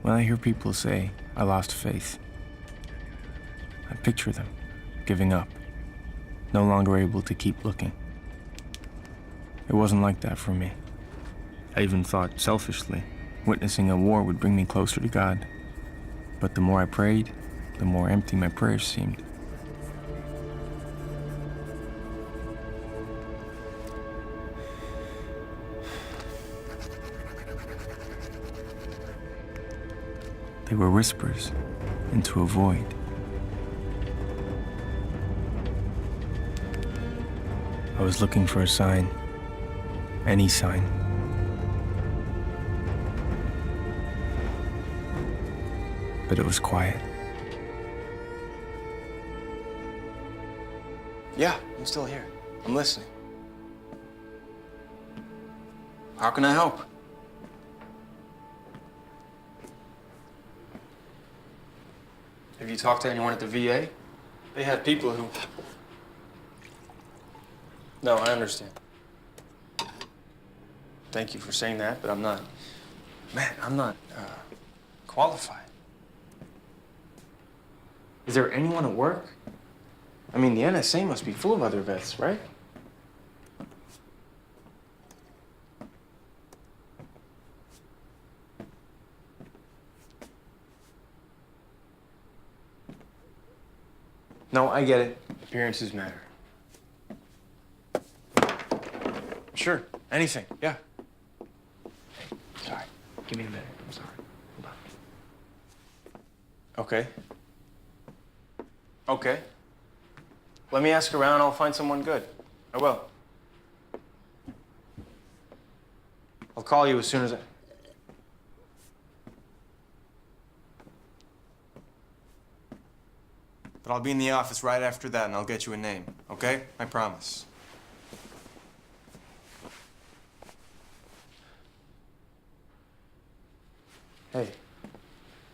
When I hear people say, I lost faith, I picture them giving up, no longer able to keep looking. It wasn't like that for me. I even thought, selfishly, witnessing a war would bring me closer to God. But the more I prayed, the more empty my prayers seemed. They were whispers into a void. I was looking for a sign, any sign. But it was quiet. Yeah, I'm still here. I'm listening. How can I help? Have you talked to anyone at the VA? They had people who... No, I understand. Thank you for saying that, but I'm not... Man, I'm not qualified. Is there anyone at work? I mean, the NSA must be full of other vets, right? No, I get it. Appearances matter. Sure, anything, yeah. Hey, sorry. Give me a minute. I'm sorry. Hold on. Okay. Okay. Let me ask around. I'll find someone good. I will. I'll call you as soon as I... But I'll be in the office right after that, and I'll get you a name, okay? I promise. Hey.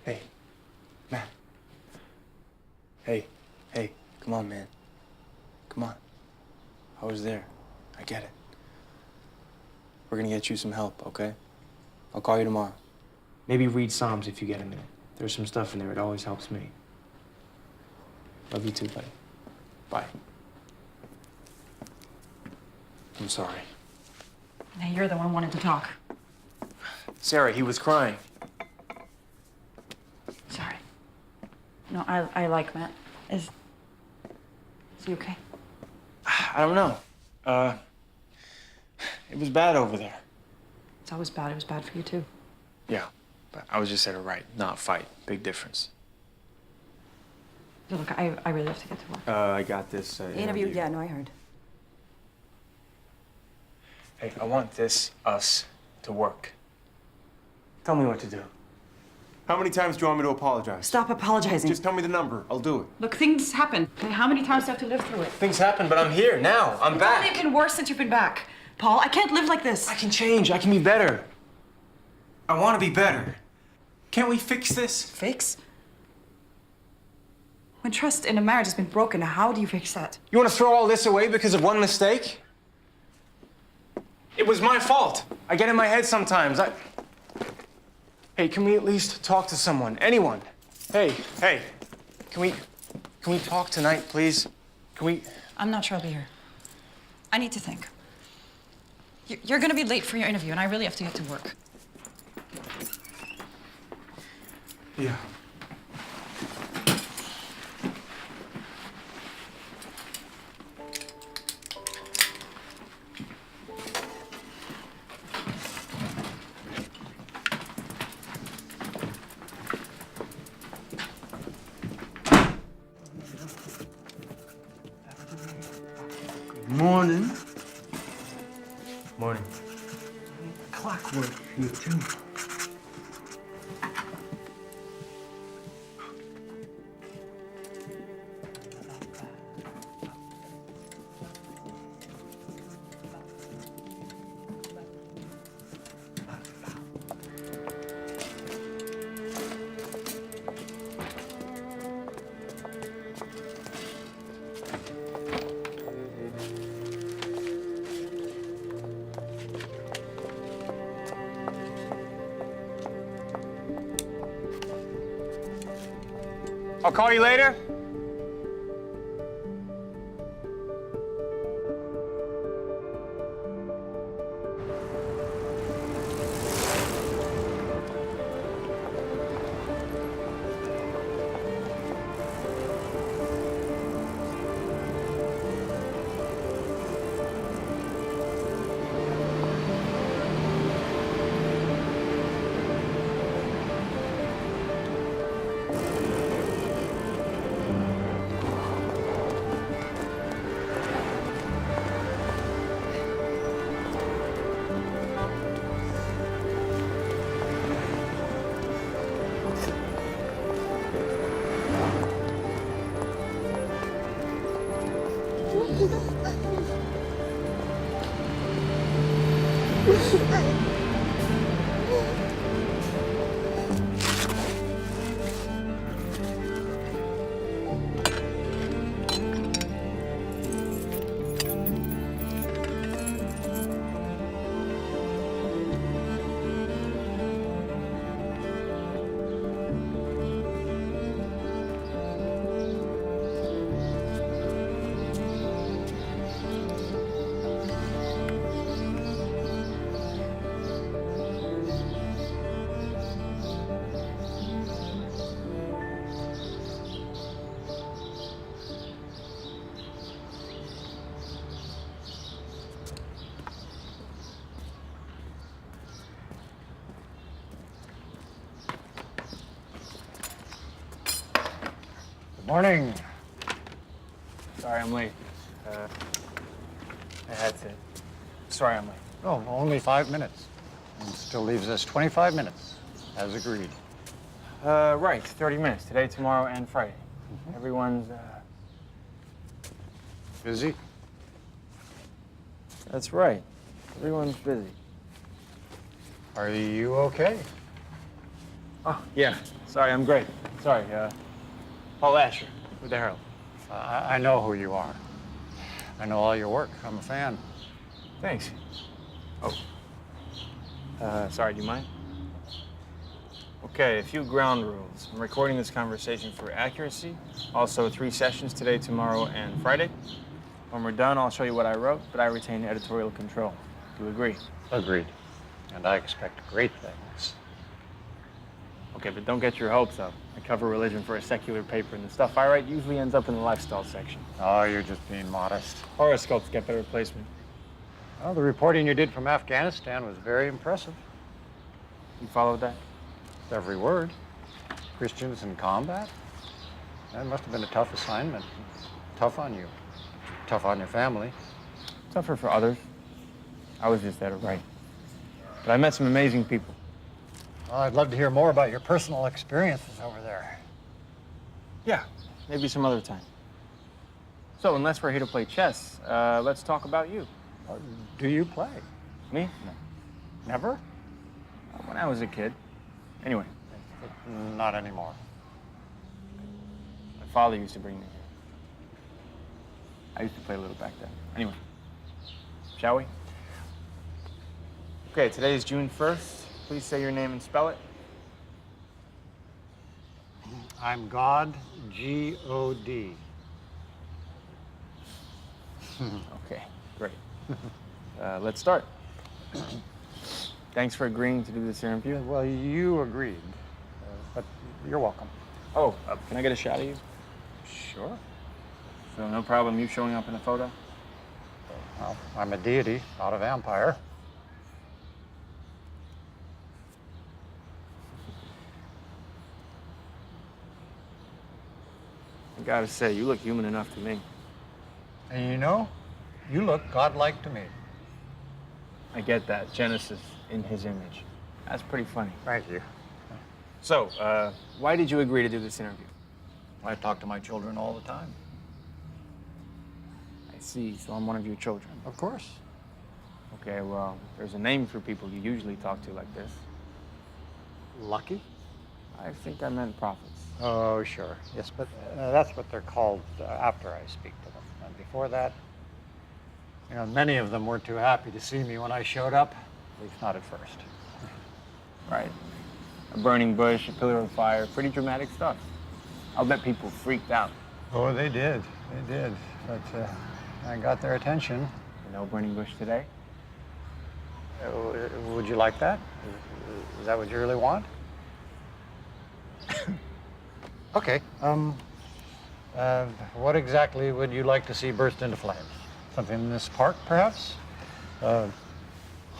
Hey. Matt. Hey. Hey. Come on, man. Come on. I was there. I get it. We're gonna get you some help, okay? I'll call you tomorrow. Maybe read Psalms if you get a minute. There's some stuff in there. It always helps me. Love you too, buddy. Bye. I'm sorry. Hey, you're the one wanting to talk. Sarah, he was crying. Sorry. No, I like Matt. Is he okay? I don't know. It was bad over there. It's always bad. It was bad for you, too. Yeah, but I was just there to write, not fight. Big difference. So look, I really have to get to work. I got this The interview? Yeah, no, I heard. Hey, I want us to work. Tell me what to do. How many times do you want me to apologize? Stop apologizing. Just tell me the number. I'll do it. Look, things happen. Okay, how many times do I have to live through it? Things happen, but I'm here now. I'm It's back. only been worse since you've been back. Paul, I can't live like this. I can change. I can be better. I want to be better. Can't we fix this? Fix? When trust in a marriage has been broken, how do you fix that? You want to throw all this away because of one mistake? It was my fault. I get in my head sometimes. Hey, can we at least talk to someone? Anyone? Hey, can we talk tonight, please? Can we? I'm not sure I'll be here. I need to think. You're gonna be late for your interview, and I really have to get to work. Yeah. Morning. Morning. Clockwork here, too. I'll call you later. Morning. Sorry, I'm late. I had to. Sorry, I'm late. Oh, only 5 minutes. And still leaves us 25 minutes, as agreed. Right, 30 minutes. Today, tomorrow, and Friday. Everyone's, Busy? That's right. Everyone's busy. Are you okay? Oh, yeah. Sorry, I'm great. Sorry, Paul Asher with the Herald. I know who you are. I know all your work. I'm a fan. Thanks. Oh. Sorry, do you mind? Okay, a few ground rules. I'm recording this conversation for accuracy. Also, 3 sessions today, tomorrow, and Friday. When we're done, I'll show you what I wrote, but I retain editorial control. Do you agree? Agreed. And I expect great things. Okay, but don't get your hopes up. I cover religion for a secular paper, and the stuff I write usually ends up in the lifestyle section. Oh, you're just being modest. Horoscopes get better placement. Well, the reporting you did from Afghanistan was very impressive. You followed that? Every word. Christians in combat? That must have been a tough assignment. Tough on you. Tough on your family. Tougher for others. I was just at a right. But I met some amazing people. Well, I'd love to hear more about your personal experiences over there. Yeah, maybe some other time. So, unless we're here to play chess, let's talk about you. Do you play? Me? No. Never? When I was a kid. Anyway, Not anymore. my father used to bring me here. I used to play a little back then. Anyway, shall we? Okay, today is June 1st. Please say your name and spell it. I'm God, G-O-D. Okay, great. Let's start. Thanks for agreeing to do this interview. Well, you agreed, but you're welcome. Oh, can I get a shot of you? Sure. So no problem you showing up in the photo? Well, I'm a deity, not a vampire. I gotta say, you look human enough to me. And you know, you look godlike to me. I get that. Genesis in his image. That's pretty funny. Thank you. So, why did you agree to do this interview? I talk to my children all the time. I see, so I'm one of your children. Of course. Okay, well, there's a name for people you usually talk to like this. Lucky? I think I meant prophets. Oh, sure. Yes, but that's what they're called after I speak to them. And before that, you know, many of them weren't too happy to see me when I showed up, at least not at first. Right. A burning bush, a pillar of fire, pretty dramatic stuff. I'll bet people freaked out. Oh, they did. They did. But I got their attention. No burning bush today? Would you like that? Is that what you really want? Okay. What exactly would you like to see burst into flames? Something in this park, perhaps? How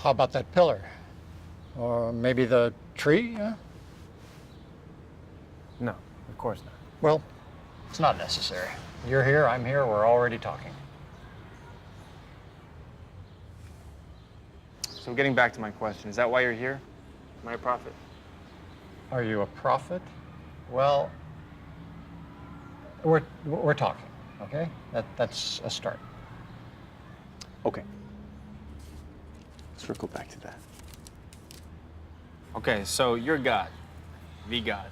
about that pillar? Or maybe the tree? No, of course not. Well, it's not necessary. You're here, I'm here, we're already talking. So getting back to my question, is that why you're here? Am I a prophet? Are you a prophet? Well, we're talking, okay? That's a start. Okay. Circle back to that. Okay, so you're God, the God,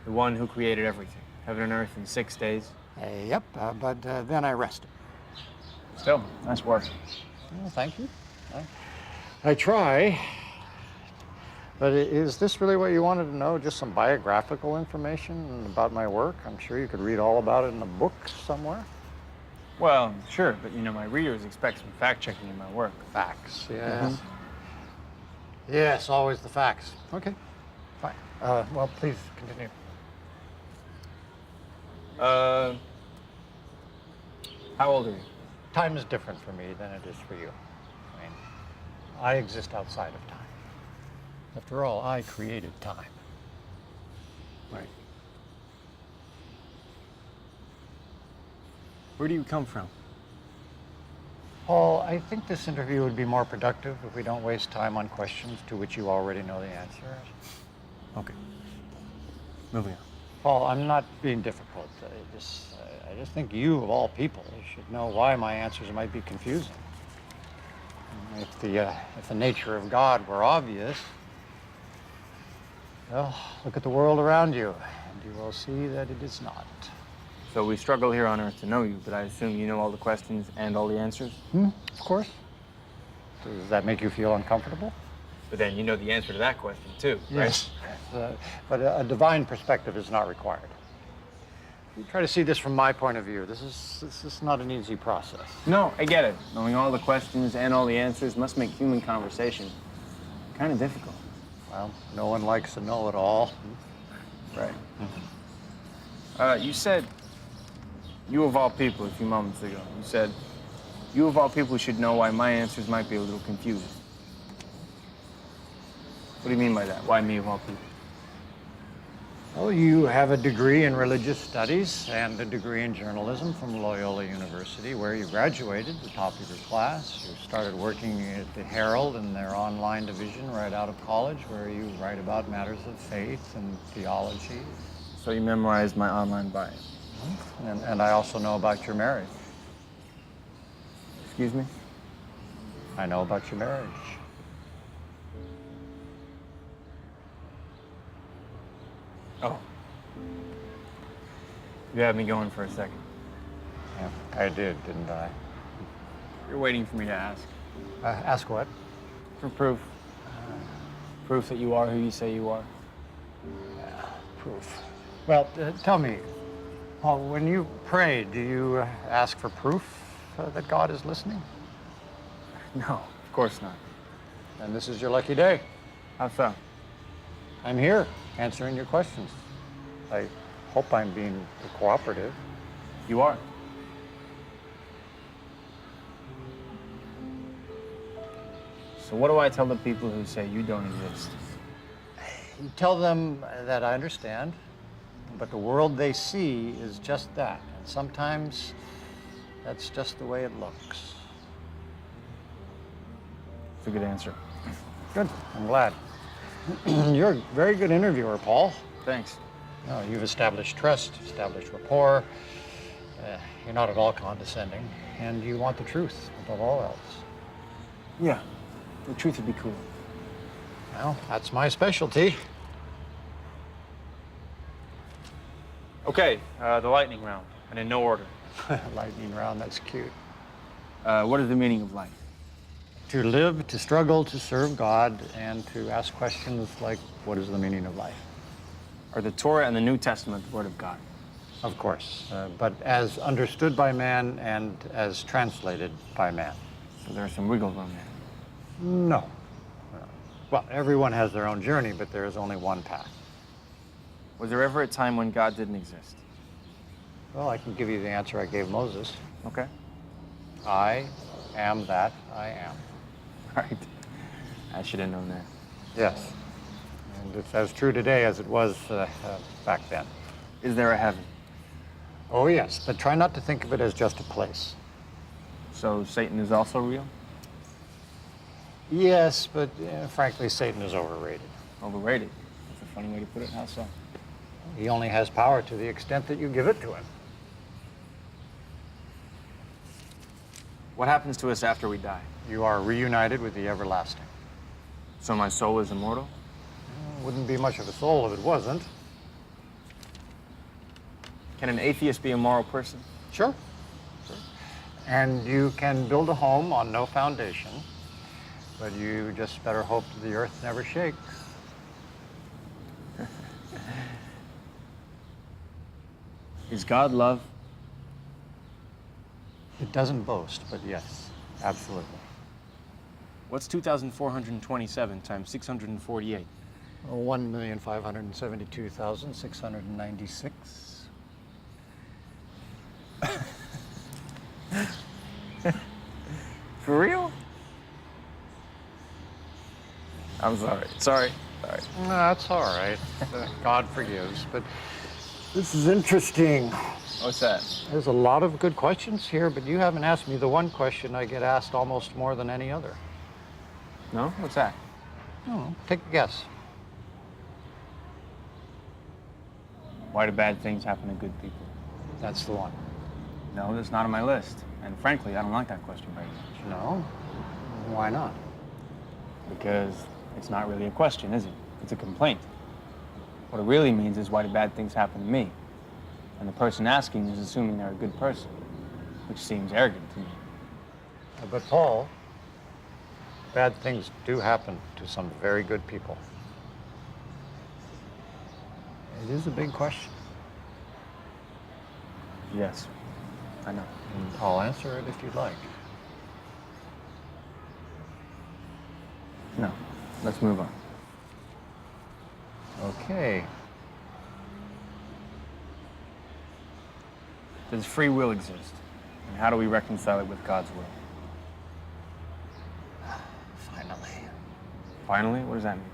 the one who created everything, heaven and earth in 6 days. Yep, but then I rested. Still, nice work. Well, thank you. I try. But is this really what you wanted to know? Just some biographical information about my work? I'm sure you could read all about it in a book somewhere. Well, sure, but you know, my readers expect some fact-checking in my work. Facts, yes. Yes, always the facts. Okay, fine. Well, please continue. How old are you? Time is different for me than it is for you. I mean, I exist outside of time. After all, I created time. Right. Where do you come from? Paul, I think this interview would be more productive if we don't waste time on questions to which you already know the answers. Okay. Moving on. Paul, I'm not being difficult. I just think you, of all people, should know why my answers might be confusing. If the nature of God were obvious, well, look at the world around you, and you will see that it is not. So we struggle here on Earth to know you, but I assume you know all the questions and all the answers? Of course. Does that make you feel uncomfortable? But then you know the answer to that question, too, right? Yes. But a divine perspective is not required. You try to see this from my point of view. This is not an easy process. No, I get it. Knowing all the questions and all the answers must make human conversation kind of difficult. Well, no one likes to know it all. Right. You said, you of all people, a few moments ago, you said, you of all people should know why my answers might be a little confusing. What do you mean by that? Why me of all people? Well, you have a degree in religious studies and a degree in journalism from Loyola University, where you graduated, the top of your class. You started working at the Herald in their online division right out of college, where you write about matters of faith and theology. So you memorized my online bio. And I also know about your marriage. Excuse me? I know about your marriage. Oh. You had me going for a second. Yeah, I did, didn't I? You're waiting for me to ask. Ask what? For proof. Proof that you are who you say you are. Proof. Well, tell me, Paul, when you pray, do you ask for proof that God is listening? No, of course not. And this is your lucky day. How so? I'm here answering your questions. I hope I'm being cooperative. You are. So what do I tell the people who say you don't exist? You tell them that I understand, but the world they see is just that. And sometimes that's just the way it looks. It's a good answer. Good, I'm glad. You're a very good interviewer, Paul. Thanks. No, you've established trust, established rapport. You're not at all condescending, and you want the truth above all else. Yeah, the truth would be cool. Well, that's my specialty. Okay, the lightning round, and in no order. Lightning round, that's cute. What is the meaning of life? To live, to struggle, to serve God, and to ask questions like, what is the meaning of life? Are the Torah and the New Testament the Word of God? Of course, but as understood by man and as translated by man. So there's some wiggle room there. No. Well, everyone has their own journey, but there is only one path. Was there ever a time when God didn't exist? Well, I can give you the answer I gave Moses. Okay. I am that I am. Right. I should have known that. Yes. And it's as true today as it was back then. Is there a heaven? Oh, yes, but try not to think of it as just a place. So Satan is also real? Yes, but frankly, Satan is overrated. Overrated. That's a funny way to put it. How so? He only has power to the extent that you give it to him. What happens to us after we die? You are reunited with the everlasting. So my soul is immortal? Wouldn't be much of a soul if it wasn't. Can an atheist be a moral person? Sure. And you can build a home on no foundation, but you just better hope that the earth never shakes. Is God love? It doesn't boast, but yes, absolutely. What's 2,427 times 648? 1,572,696. For real? I'm sorry. Sorry. No, that's all right. God forgives, but this is interesting. What's that? There's a lot of good questions here, but you haven't asked me the one question I get asked almost more than any other. No? What's that? Oh, take a guess. Why do bad things happen to good people? That's the one. No, that's not on my list. And frankly, I don't like that question very much. No? Why not? Because it's not really a question, is it? It's a complaint. What it really means is, why do bad things happen to me? And the person asking is assuming they're a good person, which seems arrogant to me. But Paul, bad things do happen to some very good people. It is a big question. Yes, I know. And I'll answer it if you'd like. No, let's move on. Okay. Does free will exist? And how do we reconcile it with God's will? Finally. Finally? What does that mean?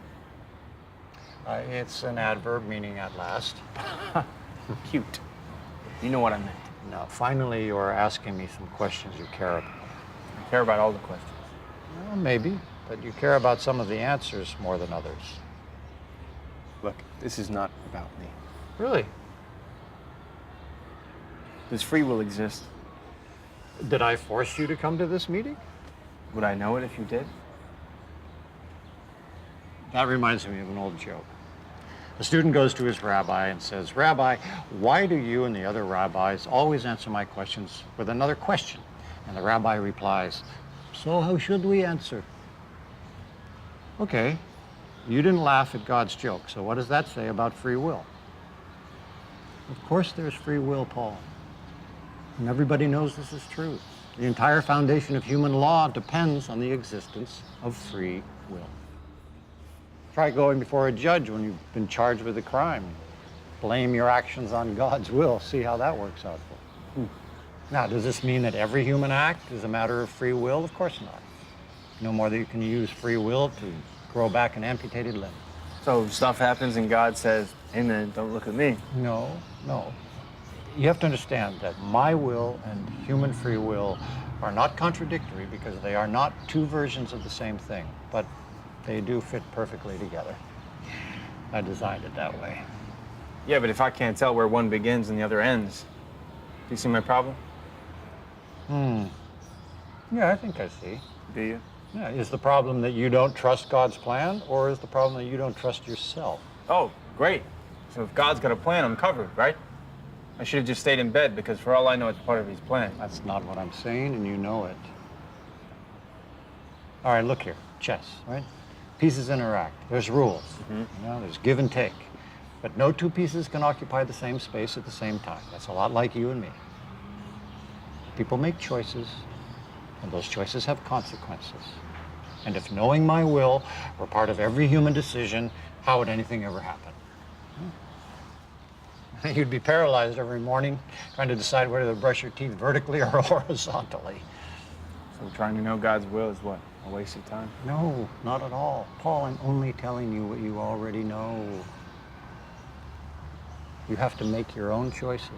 It's an adverb meaning at last. Cute. You know what I meant. Now, finally, you're asking me some questions you care about. I care about all the questions. Well, maybe, but you care about some of the answers more than others. Look, this is not about me. Really? Does free will exist? Did I force you to come to this meeting? Would I know it if you did? That reminds me of an old joke. A student goes to his rabbi and says, "Rabbi, why do you and the other rabbis always answer my questions with another question?" And the rabbi replies, "So how should we answer?" Okay, you didn't laugh at God's joke, so what does that say about free will? Of course there's free will, Paul. And everybody knows this is true. The entire foundation of human law depends on the existence of free will. Try going before a judge when you've been charged with a crime. Blame your actions on God's will. See how that works out for you. Now, does this mean that every human act is a matter of free will? Of course not. No more than you can use free will to grow back an amputated limb. So stuff happens and God says, "Amen, don't look at me." No, no. You have to understand that my will and human free will are not contradictory because they are not two versions of the same thing, but they do fit perfectly together. I designed it that way. Yeah, but if I can't tell where one begins and the other ends, do you see my problem? Yeah, I think I see. Do you? Yeah, is the problem that you don't trust God's plan, or is the problem that you don't trust yourself? Oh, great. So if God's got a plan, I'm covered, right? I should have just stayed in bed because for all I know, it's part of his plan. That's not what I'm saying, and you know it. All right, look here. Chess, right? Pieces interact. There's rules. You know, there's give and take. But no two pieces can occupy the same space at the same time. That's a lot like you and me. People make choices, and those choices have consequences. And if knowing my will were part of every human decision, how would anything ever happen? You'd be paralyzed every morning trying to decide whether to brush your teeth vertically or horizontally. So trying to know God's will is what? A waste of time? No, not at all. Paul, I'm only telling you what you already know. You have to make your own choices,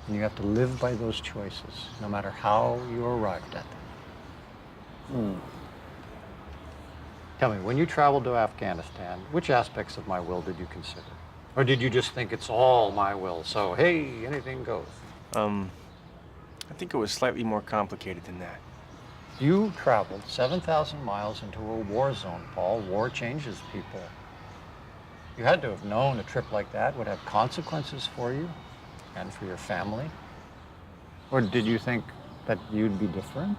and you have to live by those choices, no matter how you arrived at them. Tell me, when you traveled to Afghanistan, which aspects of my will did you consider? Or did you just think it's all my will, so hey, anything goes? I think it was slightly more complicated than that. You traveled 7,000 miles into a war zone, Paul. War changes people. You had to have known a trip like that would have consequences for you and for your family. Or did you think that you'd be different?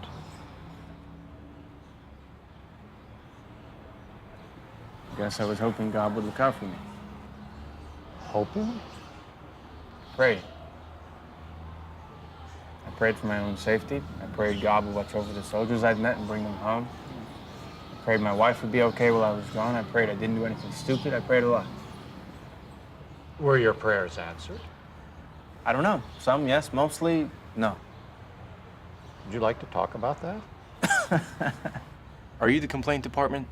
I guess I was hoping God would look out for me. Hoping? Prayed. I prayed for my own safety. I prayed God would watch over the soldiers I'd met and bring them home. I prayed my wife would be okay while I was gone. I prayed I didn't do anything stupid. I prayed a lot. Were your prayers answered? I don't know. Some yes, mostly no. Would you like to talk about that? Are you the complaint department?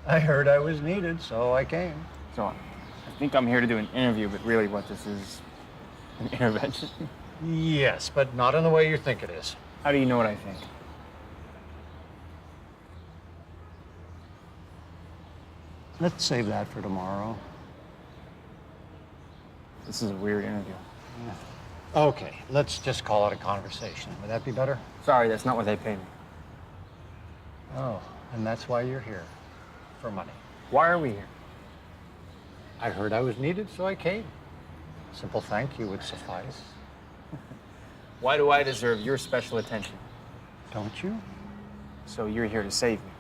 I heard I was needed, so I came. So I think I'm here to do an interview, but really what this is, an intervention. Yes, but not in the way you think it is. How do you know what I think? Let's save that for tomorrow. This is a weird interview. Okay, let's just call it a conversation. Would that be better? Sorry, that's not what they pay me. Oh, and that's why you're here, for money. Why are we here? I heard I was needed, so I came. Simple thank you would suffice. Why do I deserve your special attention? Don't you? So you're here to save me.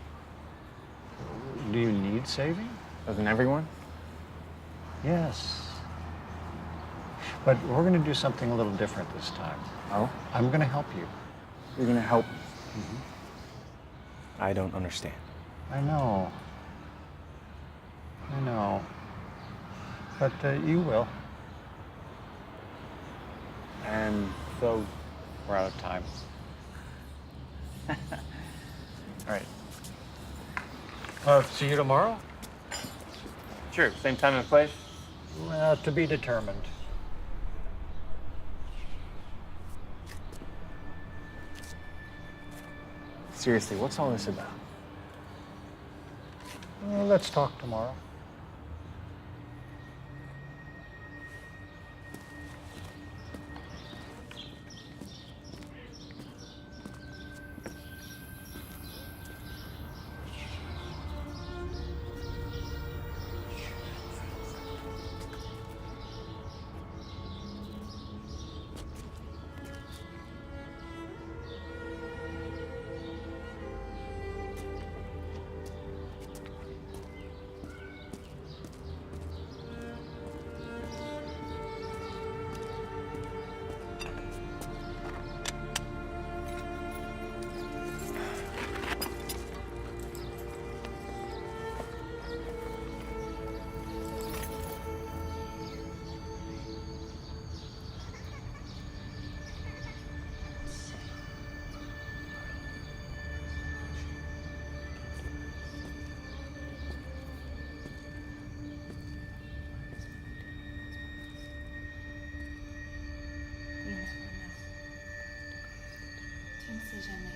Do you need saving? Doesn't everyone? Yes. But we're going to do something a little different this time. Oh? I'm going to help you. You're gonna help me? I don't understand. I know. I know. But you will. And so, We're out of time. all right. See you tomorrow? Sure, same time and place? To be determined. Seriously, what's all this about? Well, let's talk tomorrow. Tu ne sais jamais.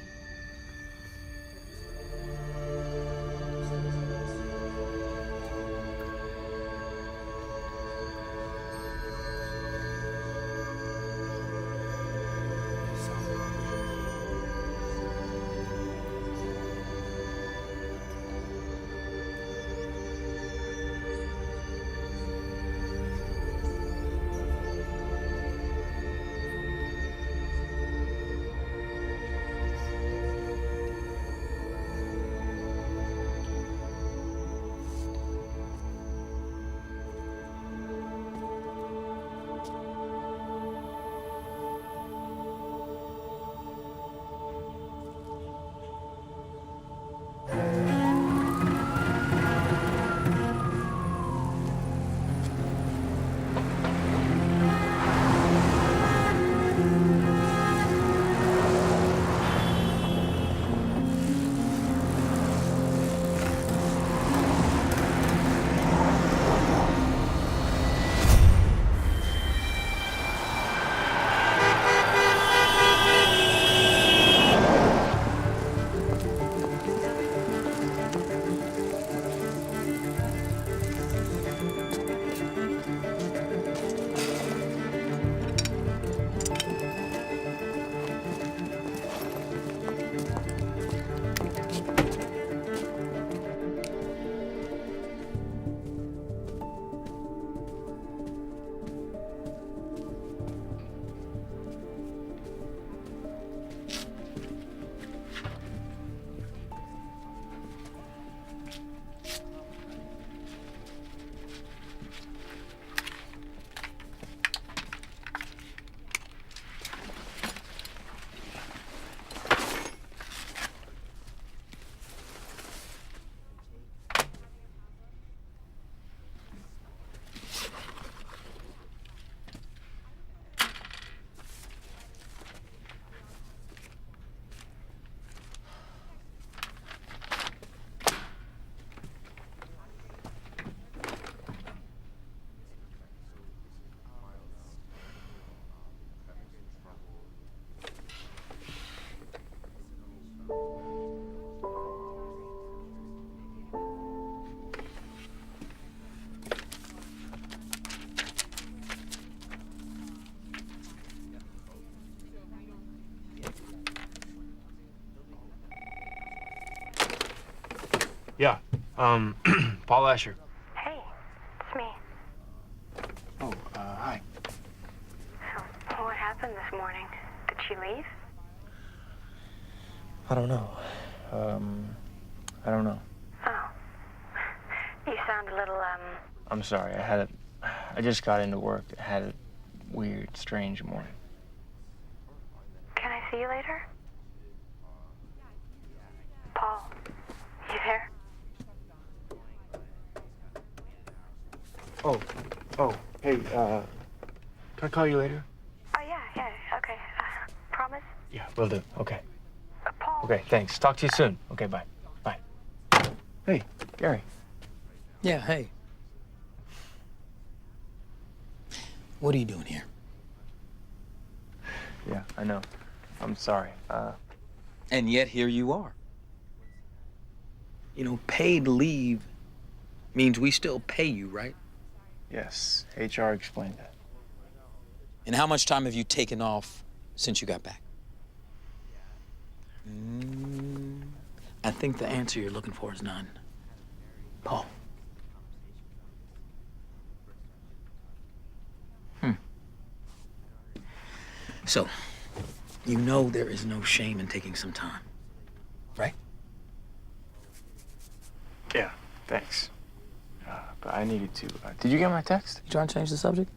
Yeah, Paul Asher. Hey, it's me. Oh, hi. So, what happened this morning? Did she leave? I don't know. I don't know. Oh. You sound a little, I'm sorry. I just got into work. I had a weird, strange morning. Can I see you later? Paul, you there? Hey, can I call you later? Oh, yeah, okay. Promise? Yeah, will do. Okay. Paul? Okay, thanks. Talk to you soon. Okay, bye. Bye. Hey, Gary. Yeah, hey. What are you doing here? Yeah, I know. I'm sorry. And yet here you are. You know, paid leave means we still pay you, right? Yes, HR explained that. And how much time have you taken off since you got back? I think the answer you're looking for is none. Paul. So, you know there is no shame in taking some time, right? Yeah, thanks. But I needed to. Did you get my text? You trying to change the subject?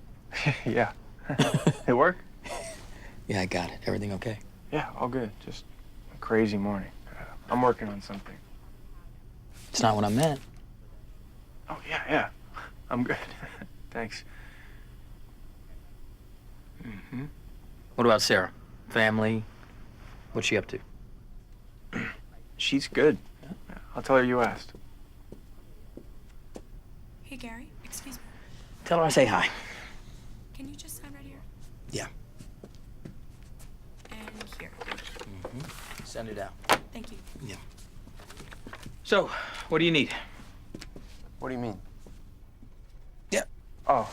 Yeah. It worked? Yeah, I got it. Everything okay? Yeah, all good. Just a crazy morning. I'm working on something. It's not what I meant. Oh, yeah. I'm good. Thanks. What about Sarah? Family? What's she up to? She's good. I'll tell her you asked. Hey, Gary, excuse me. Tell her I say hi. Can you just sign right here? Yeah. And here. Send it out. Thank you. Yeah. So, what do you need? What do you mean? Yeah. Oh,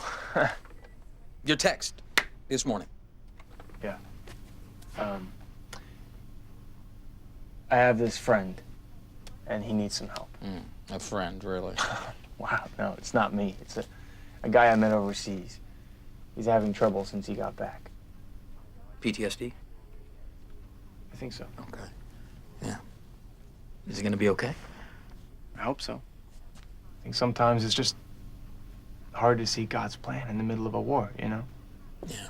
Your text this morning. yeah. I have this friend, and he needs some help. A friend, really? Wow, no, it's not me. It's a guy I met overseas. He's having trouble since he got back. PTSD? I think so. Okay. Yeah. Is he gonna be okay? I hope so. I think sometimes it's just hard to see God's plan in the middle of a war, you know? Yeah.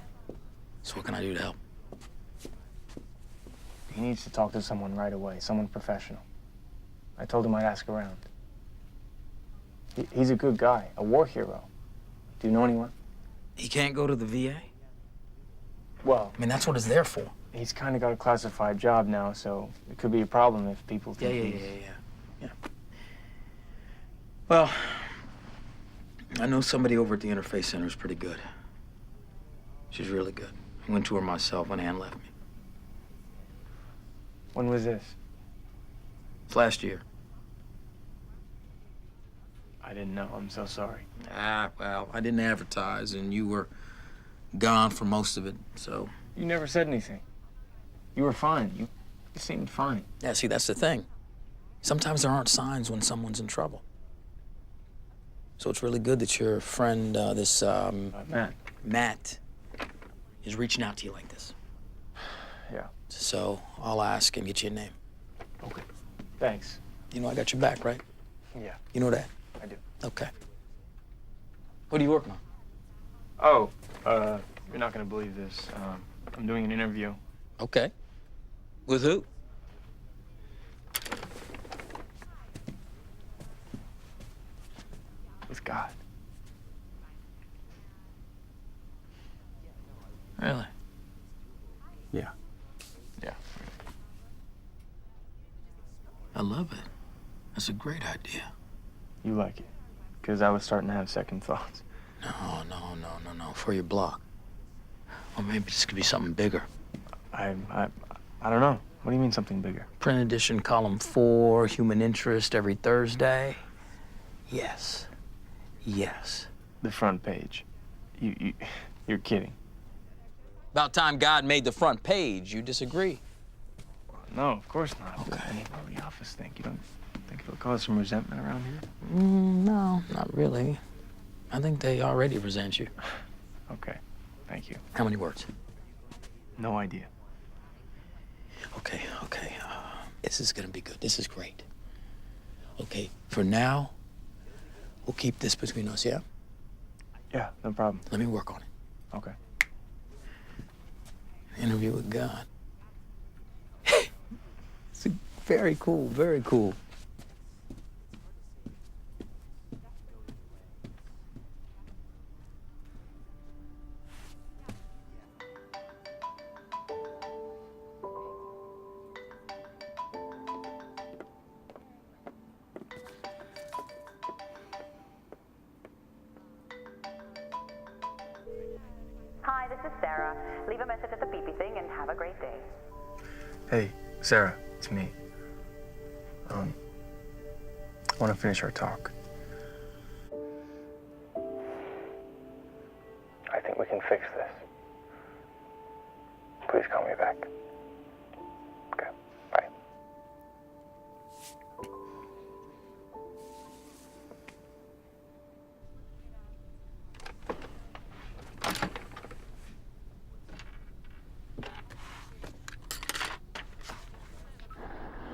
So what can I do to help? He needs to talk to someone right away, someone professional. I told him I'd ask around. He's a good guy, a war hero. Do you know anyone? He can't go to the VA? Well, I mean, that's what it's there for. he's kind of got a classified job now, so it could be a problem if people Yeah, think yeah, he's... yeah, yeah. Well, I know somebody over at the Interface Center is pretty good. She's really good. I went to her myself when Ann left me. When was this? It's last year. I didn't know. I'm so sorry. Well, I didn't advertise, and you were gone for most of it, so... You never said anything. You were fine. You seemed fine. Yeah, see, that's the thing. Sometimes there aren't signs when someone's in trouble. So it's really good that your friend, Matt. is reaching out to you like this. Yeah. So I'll ask and get you a name. Okay. Thanks. You know I got your back, right? Yeah, You know that? I do. Okay. What are you working on? Oh, you're not gonna believe this. I'm doing an interview. Okay. With who? With God. Really? Yeah. Yeah. I love it. That's a great idea. You like it? Because I was starting to have second thoughts. No. For your blog. Or maybe this could be something bigger. I don't know. What do you mean something bigger? Print edition, column 4, human interest every Thursday. Yes. The front page. You're kidding. About time God made the front page. You disagree? No, of course not. Okay. What do people in the office think? You don't think it'll cause some resentment around here? No, not really. I think they already resent you. Okay. Thank you. How many words? No idea. Okay. This is gonna be good. This is great. Okay, for now, we'll keep this between us, yeah? Yeah, no problem. Let me work on it. Okay. Interview with God. It's very cool, very cool. is Sarah. Leave a message at the beepy thing and have a great day. Hey, Sarah, it's me. I want to finish our talk. I think we can fix this. Please call me back. Okay, bye.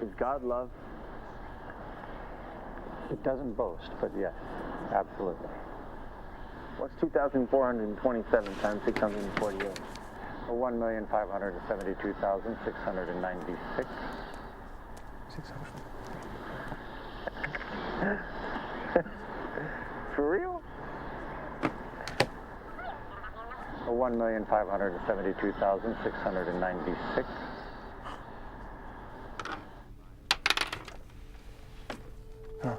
Is God love? It doesn't boast, but yes, absolutely. What's 2,427 times 648? 1,572,696. 600. For real? 1,572,696. Huh.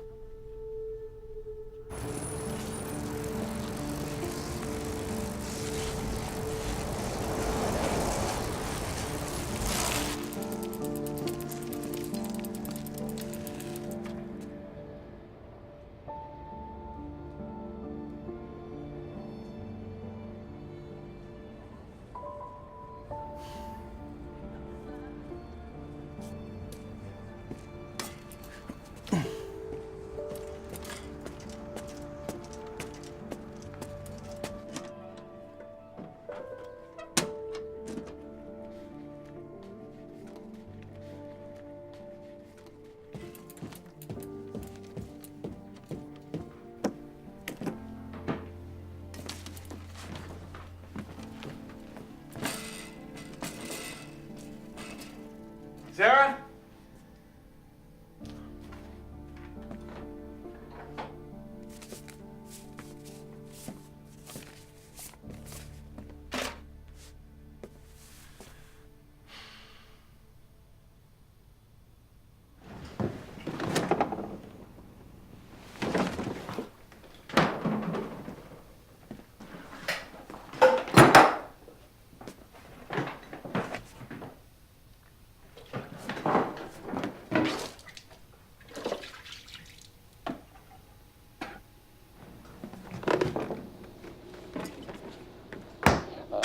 Sarah?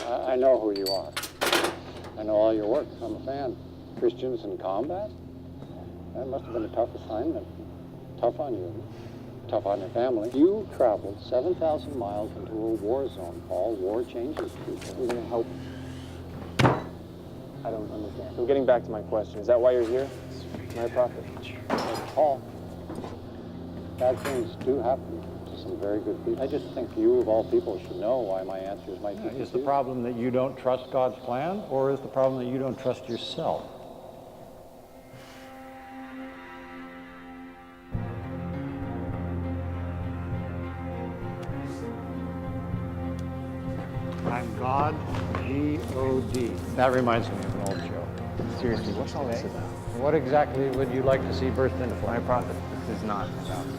I know who you are. I know all your work. I'm a fan. Christians in combat? That must have been a tough assignment. Tough on you. Tough on your family. You traveled 7,000 miles into a war zone, Paul. War changes people. You're gonna help. I don't understand. So getting back to my question, is that why you're here? Am I a prophet? Paul, bad things do happen to some very good people. I just think you, of all people, should know why my answers might be. Is the problem that you don't trust God's plan, or is the problem that you don't trust yourself? I'm God, G-O-D. That reminds me of an old joke. Seriously, what's all this about? What exactly would you like to see birthed into My life? prophet, this is not about me.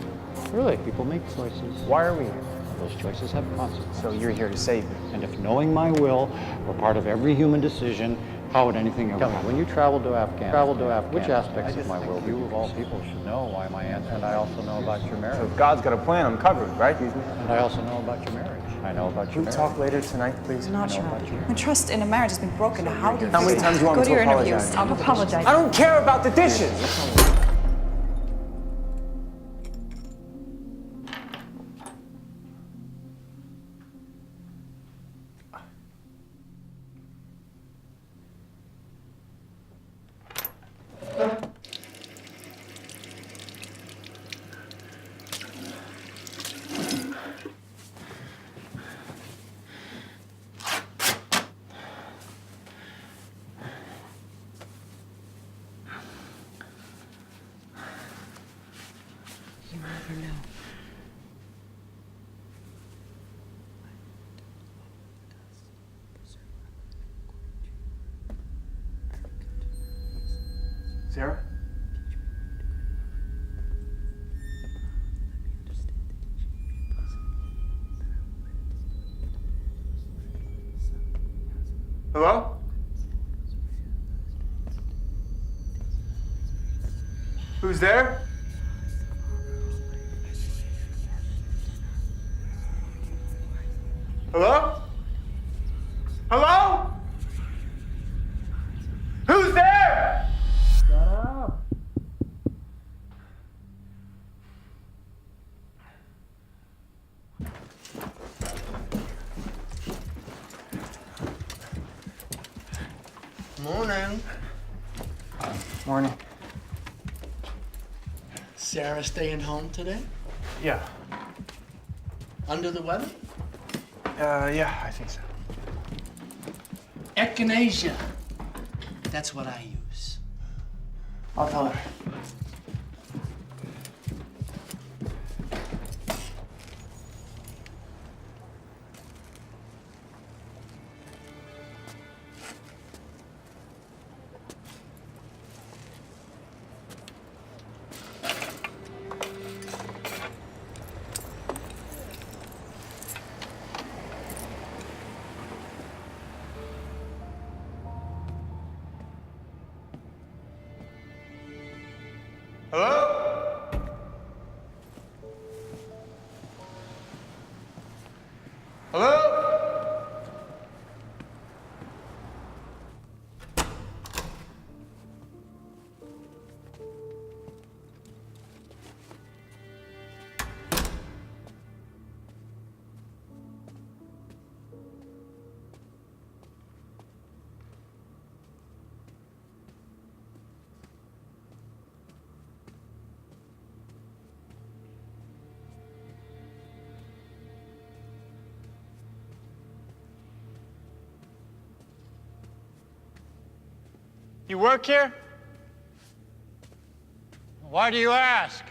Really, people make choices. Why are we here? Those choices have consequences. So you're here to save me. And if knowing my will were part of every human decision, how would anything ever happen? When you traveled to Afghanistan, which aspects of my will you, of all people, should know why my answer. And I also know about your marriage. So if God's got a plan, I'm covered, right? And I also know about your marriage. I know about Can your we marriage. talk later tonight, please? I'm not sure. My trust in a marriage has been broken. How do you How many fix times that? do you want Go me to to your apologize? interviews. I'll apologize. I don't care about the dishes! You never know. Sarah? Hello? Who's there? Hello? Hello? Who's there? Shut up! Morning. Morning. Sarah staying home today? Yeah. Under the weather? Yeah, I think so. Echinacea. That's what I use. I'll tell her. Hello? Hello? You work here? Why do you ask?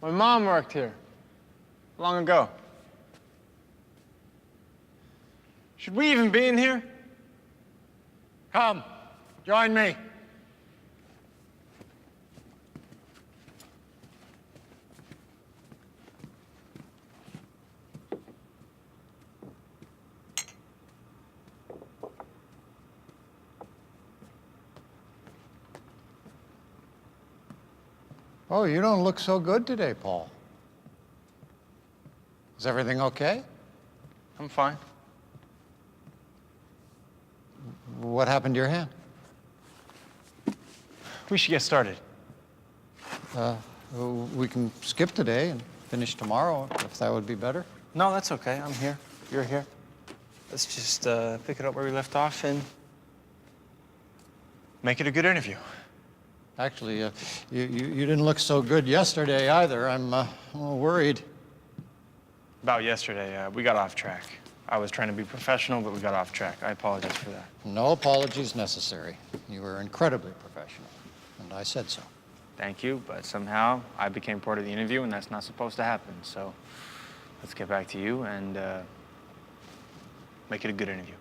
My mom worked here. Long ago. Should we even be in here? Come, join me. Oh, you don't look so good today, Paul. Is everything okay? I'm fine. What happened to your hand? We should get started. We can skip today and finish tomorrow, if that would be better. No, that's okay. I'm here. You're here. Let's just pick it up where we left off and make it a good interview. Actually, you didn't look so good yesterday either. I'm a little worried. About yesterday, we got off track. I was trying to be professional, but we got off track. I apologize for that. No apologies necessary. You were incredibly professional, and I said so. Thank you, but somehow I became part of the interview, and that's not supposed to happen. So let's get back to you and make it a good interview.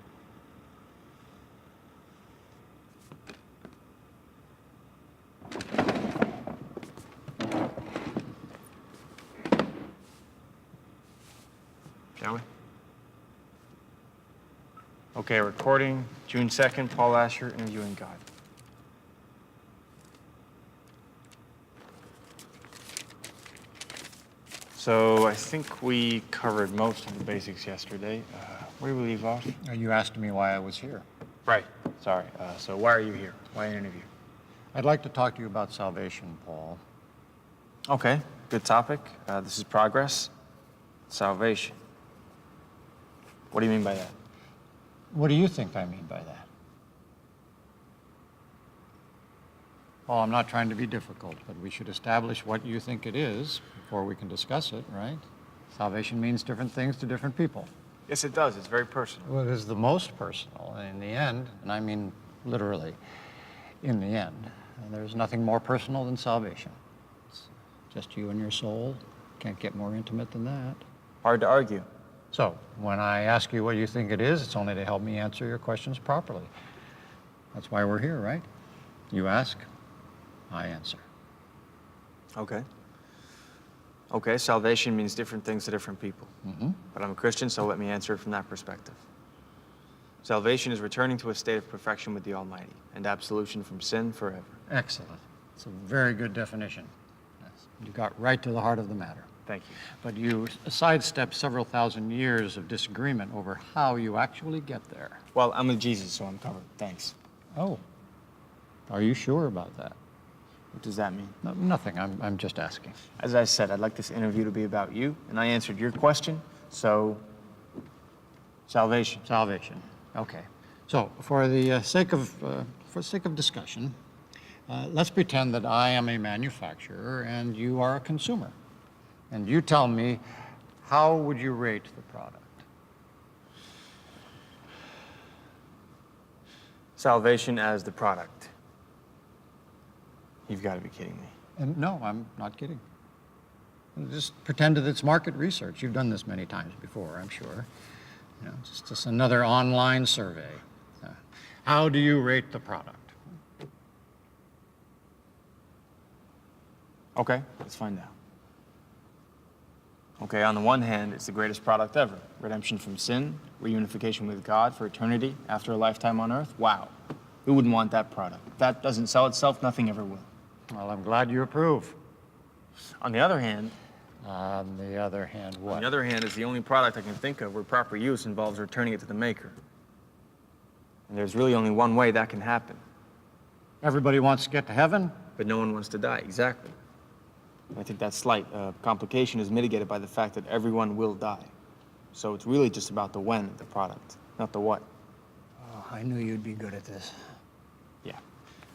Shall we? Okay, recording, June 2nd, Paul Asher interviewing God. So I think we covered most of the basics yesterday. Where did we leave off? You asked me why I was here. Right, sorry. So why are you here? Why an interview? I'd like to talk to you about salvation, Paul. Okay, good topic. This is progress. Salvation. What do you mean by that? What do you think I mean by that? Well, I'm not trying to be difficult, but we should establish what you think it is before we can discuss it, right? Salvation means different things to different people. Yes, it does. It's very personal. Well, it is the most personal. And in the end, and I mean literally, in the end, there's nothing more personal than salvation. It's just you and your soul. Can't get more intimate than that. Hard to argue. So, when I ask you what you think it is, it's only to help me answer your questions properly. That's why we're here, right? You ask, I answer. Okay. Okay, salvation means different things to different people. Mm-hmm. But I'm a Christian, so let me answer it from that perspective. Salvation is returning to a state of perfection with the Almighty and absolution from sin forever. Excellent. It's a very good definition. Yes. You got right to the heart of the matter. Thank you. But you sidestepped several thousand years of disagreement over how you actually get there. Well, I'm with Jesus, so I'm covered. Thanks. Oh. Are you sure about that? What does that mean? No, nothing. I'm just asking. As I said, I'd like this interview to be about you, and I answered your question, so salvation. Salvation. Okay. So, for the sake of discussion, let's pretend that I am a manufacturer and you are a consumer. And you tell me, how would you rate the product? Salvation as the product. You've got to be kidding me. And no, I'm not kidding. Just pretend that it's market research. You've done this many times before, I'm sure. You know, just another online survey. How do you rate the product? Okay, let's find out. Okay, on the one hand, it's the greatest product ever. Redemption from sin, reunification with God for eternity after a lifetime on earth. Wow. Who wouldn't want that product? If that doesn't sell itself, nothing ever will. Well, I'm glad you approve. On the other hand... On the other hand, what? On the other hand, is the only product I can think of where proper use involves returning it to the maker. And there's really only one way that can happen. Everybody wants to get to heaven? But no one wants to die, exactly. I think that slight complication is mitigated by the fact that everyone will die. So it's really just about the when of the product, not the what. Oh, I knew you'd be good at this. Yeah,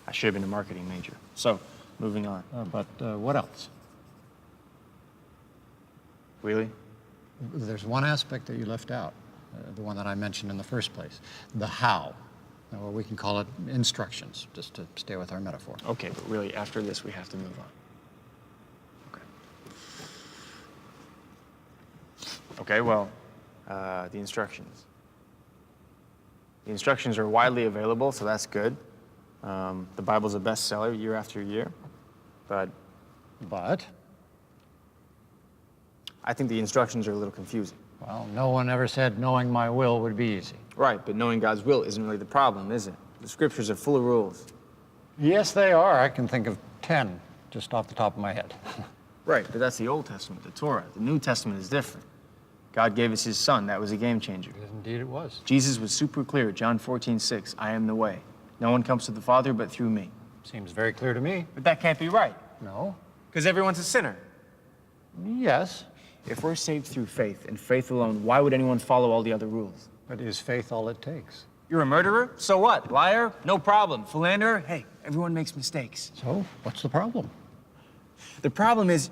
I should have been a marketing major. So, moving on. But what else? Really? There's one aspect that you left out, the one that I mentioned in the first place, the how. Or we can call it instructions, just to stay with our metaphor. Okay, but really, after this, we have to move on. Okay, well, the instructions. The instructions are widely available, so that's good. The Bible's a bestseller year after year, but... But? I think the instructions are a little confusing. Well, no one ever said knowing my will would be easy. Right, but knowing God's will isn't really the problem, is it? The scriptures are full of rules. Yes, they are. I can think of 10 just off the top of my head. Right, but that's the Old Testament, the Torah. The New Testament is different. God gave us his son. That was a game changer. Indeed it was. Jesus was super clear. John 14:6, I am the way. No one comes to the Father but through me. Seems very clear to me. But that can't be right. No. Because everyone's a sinner. Yes. If we're saved through faith and faith alone, why would anyone follow all the other rules? But is faith all it takes? You're a murderer? So what? Liar? No problem. Philanderer? Hey, everyone makes mistakes. So, what's the problem? The problem is...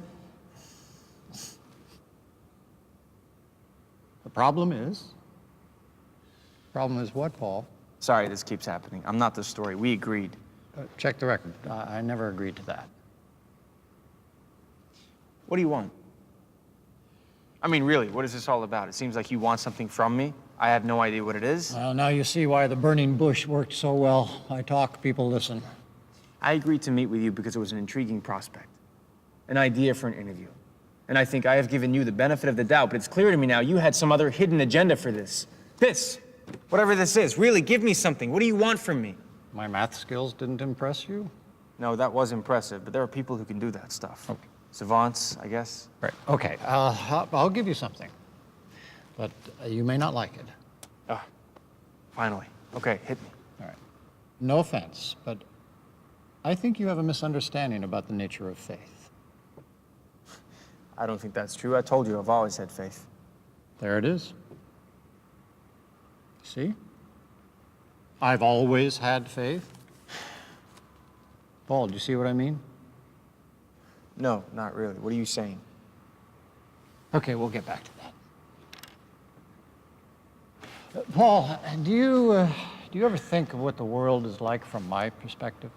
The problem is? Problem is what, Paul? Sorry, this keeps happening. I'm not the story. We agreed. Check the record. I never agreed to that. What do you want? I mean, really, what is this all about? It seems like you want something from me. I have no idea what it is. Well, now you see why the burning bush worked so well. I talk, people listen. I agreed to meet with you because it was an intriguing prospect, an idea for an interview. And I think I have given you the benefit of the doubt, but it's clear to me now you had some other hidden agenda for this. This, whatever this is, really, give me something. What do you want from me? My math skills didn't impress you? No, that was impressive, but there are people who can do that stuff. Okay. Savants, I guess. Right. Okay, I'll give you something, but you may not like it. Ah, finally. Okay, hit me. All right. No offense, but I think you have a misunderstanding about the nature of faith. I don't think that's true. I told you I've always had faith. There it is. See? I've always had faith. Paul, do you see what I mean? No, not really. What are you saying? Okay, we'll get back to that. Paul, do you ever think of what the world is like from my perspective?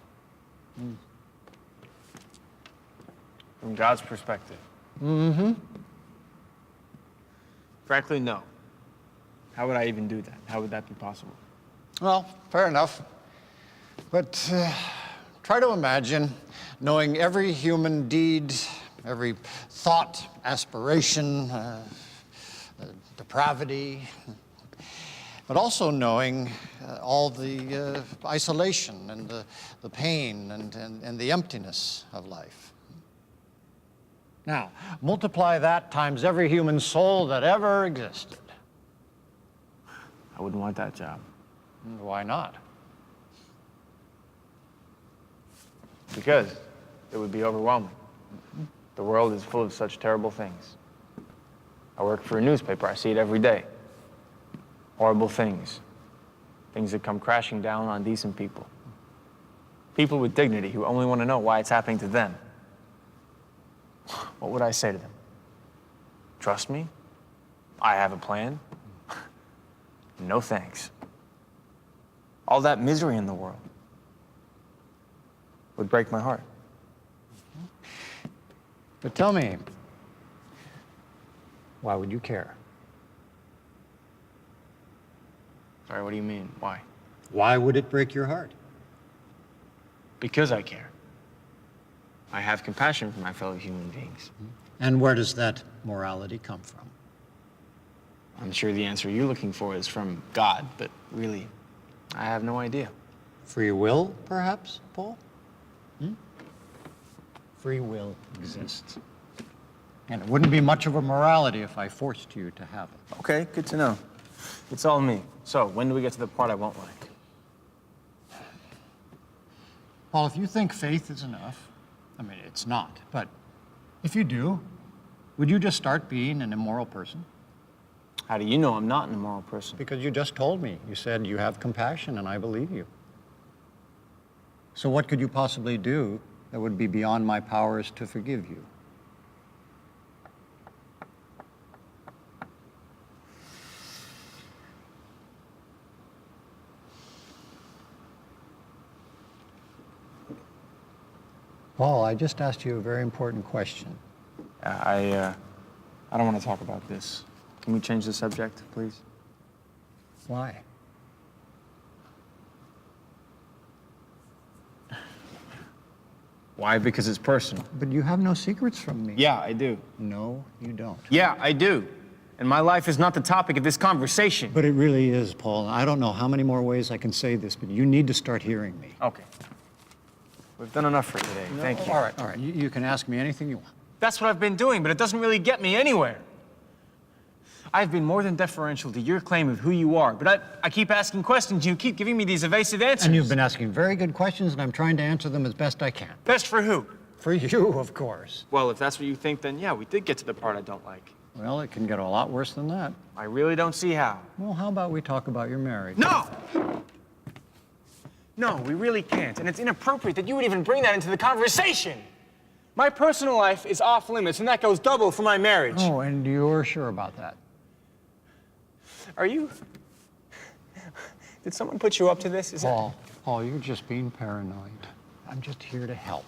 From God's perspective? Mm-hmm. Frankly, no. How would I even do that? How would that be possible? Well, fair enough. But try to imagine knowing every human deed, every thought, aspiration, depravity, but also knowing all the isolation and the pain and the emptiness of life. Now, multiply that times every human soul that ever existed. I wouldn't want that job. Why not? Because it would be overwhelming. The world is full of such terrible things. I work for a newspaper. I see it every day. Horrible things. Things that come crashing down on decent people. People with dignity who only want to know why it's happening to them. What would I say to them? Trust me? I have a plan? No thanks. All that misery in the world would break my heart. But tell me, why would you care? Sorry, what do you mean? Why? Why would it break your heart? Because I care. I have compassion for my fellow human beings. And where does that morality come from? I'm sure the answer you're looking for is from God, but really, I have no idea. Free will, perhaps, Paul? Free will exists. And it wouldn't be much of a morality if I forced you to have it. Okay, good to know. It's all me. So, when do we get to the part I won't like? Paul, if you think faith is enough, I mean, it's not, but if you do, would you just start being an immoral person? How do you know I'm not an immoral person? Because you just told me. You said you have compassion, and I believe you. So what could you possibly do that would be beyond my powers to forgive you? Paul, I just asked you a very important question. I don't want to talk about this. Can we change the subject, please? Why? Why? Because it's personal. But you have no secrets from me. Yeah, I do. No, you don't. Yeah, I do. And my life is not the topic of this conversation. But it really is, Paul. I don't know how many more ways I can say this, but you need to start hearing me. Okay. We've done enough for today. Thank you. All right. You can ask me anything you want. That's what I've been doing, but it doesn't really get me anywhere. I've been more than deferential to your claim of who you are, but I keep asking questions, and you keep giving me these evasive answers. And you've been asking very good questions, and I'm trying to answer them as best I can. Best for who? For you, of course. Well, if that's what you think, then yeah, we did get to the part I don't like. Well, it can get a lot worse than that. I really don't see how. Well, how about we talk about your marriage? No! No, we really can't, and it's inappropriate that you would even bring that into the conversation. My personal life is off limits, and that goes double for my marriage. Oh, and you're sure about that? Are you? Did someone put you up to this? Paul, you're just being paranoid. I'm just here to help.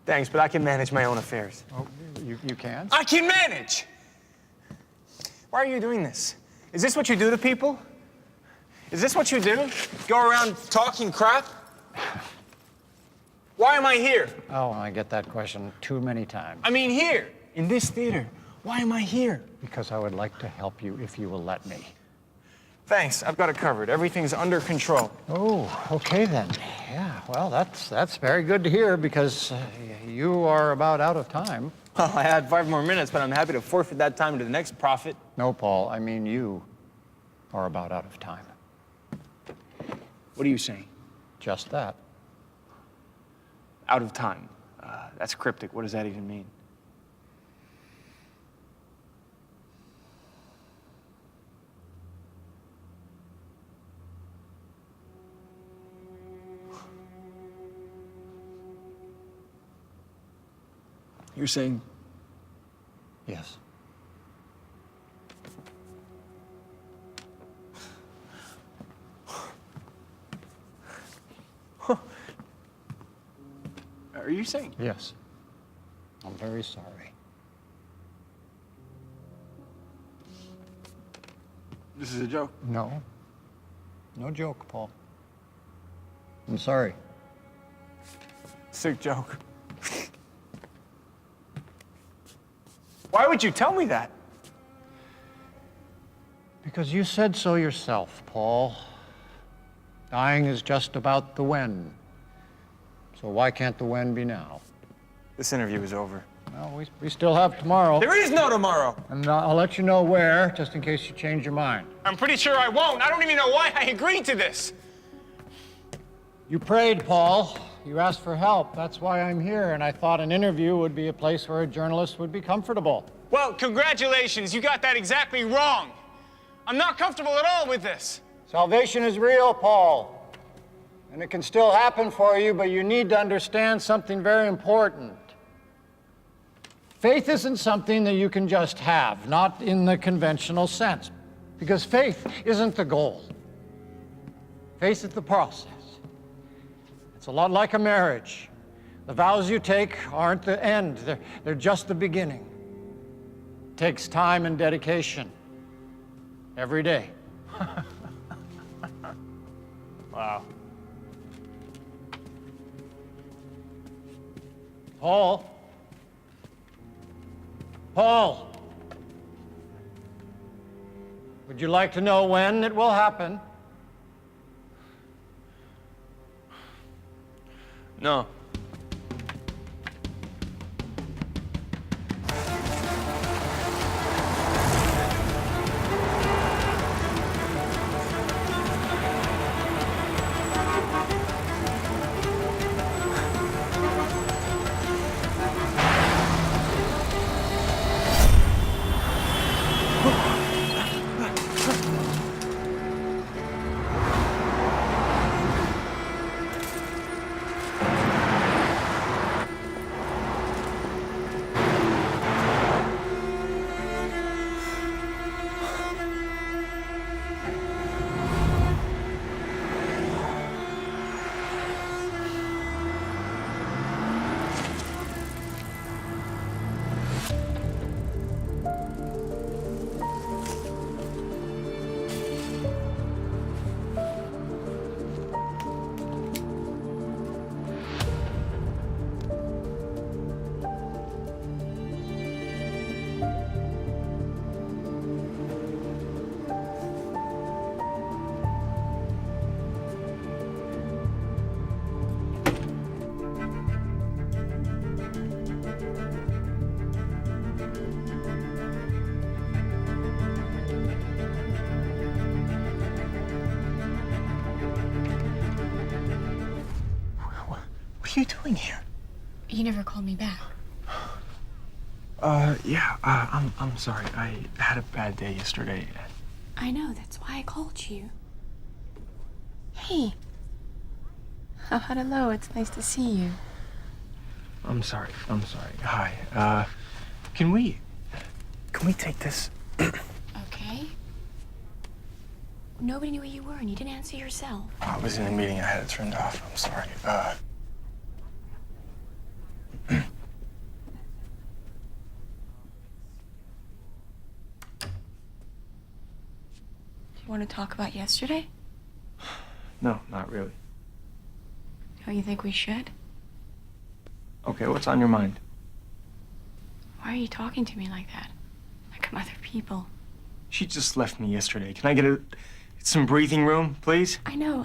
Thanks, but I can manage my own affairs. Oh, you can? I can manage! Why are you doing this? Is this what you do to people? Is this what you do? Go around talking crap? Why am I here? Oh, I get that question too many times. I mean here, in this theater. Why am I here? Because I would like to help you if you will let me. Thanks, I've got it covered. Everything's under control. Oh, okay then. Yeah, well, that's very good to hear because you are about out of time. Well, I had 5 more minutes, but I'm happy to forfeit that time to the next prophet. No, Paul, I mean you are about out of time. What are you saying? Just that. Out of time. That's cryptic. What does that even mean? You're saying? Yes. Are you saying? Yes. I'm very sorry. This is a joke. No. No joke, Paul. I'm sorry. Sick joke. Why would you tell me that? Because you said so yourself, Paul. Dying is just about the when. So why can't the when be now? This interview is over. Well, we still have tomorrow. There is no tomorrow. And I'll let you know where, just in case you change your mind. I'm pretty sure I won't. I don't even know why I agreed to this. You prayed, Paul. You asked for help. That's why I'm here, and I thought an interview would be a place where a journalist would be comfortable. Well, congratulations. You got that exactly wrong. I'm not comfortable at all with this. Salvation is real, Paul. And it can still happen for you, but you need to understand something very important. Faith isn't something that you can just have, not in the conventional sense, because faith isn't the goal. Faith is the process. It's a lot like a marriage. The vows you take aren't the end, they're just the beginning. It takes time and dedication every day. Wow. Paul, would you like to know when it will happen? No. What are you doing here? You never called me back. I'm sorry. I had a bad day yesterday. I know, that's why I called you. Hey. Oh, hello, it's nice to see you. I'm sorry. Hi. Can we take this? Okay. Nobody knew where you were and you didn't answer yourself. I was in a meeting. I had it turned off. I'm sorry. You want to talk about yesterday? No, not really. Don't you think we should? Okay, what's on your mind? Why are you talking to me like that? Like I'm other people. She just left me yesterday. Can I get some breathing room, please? I know,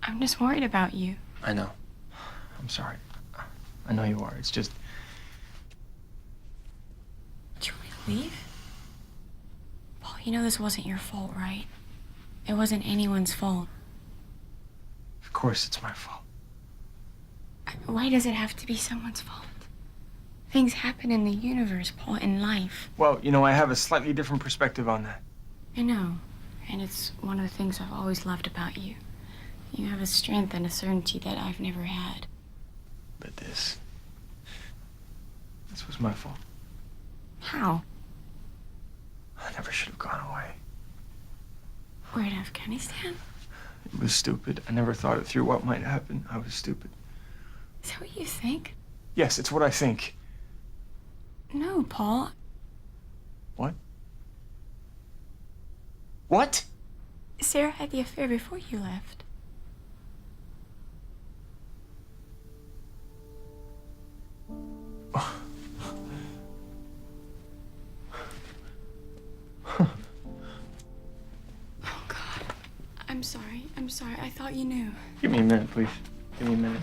I'm just worried about you. I know. I'm sorry. I know you are. It's just... Do you want me to leave? Paul, you know this wasn't your fault, right? It wasn't anyone's fault. Of course it's my fault. Why does it have to be someone's fault? Things happen in the universe, Paul, in life. Well, you know, I have a slightly different perspective on that. I know. And it's one of the things I've always loved about you. You have a strength and a certainty that I've never had. But this was my fault. How? I never should have gone away. Where in Afghanistan? It was stupid. I never thought it through what might happen. I was stupid. Is that what you think? Yes, it's what I think. No, Paul. What? What? Sarah had the affair before you left. I'm sorry. I thought you knew. Give me a minute, please. Give me a minute.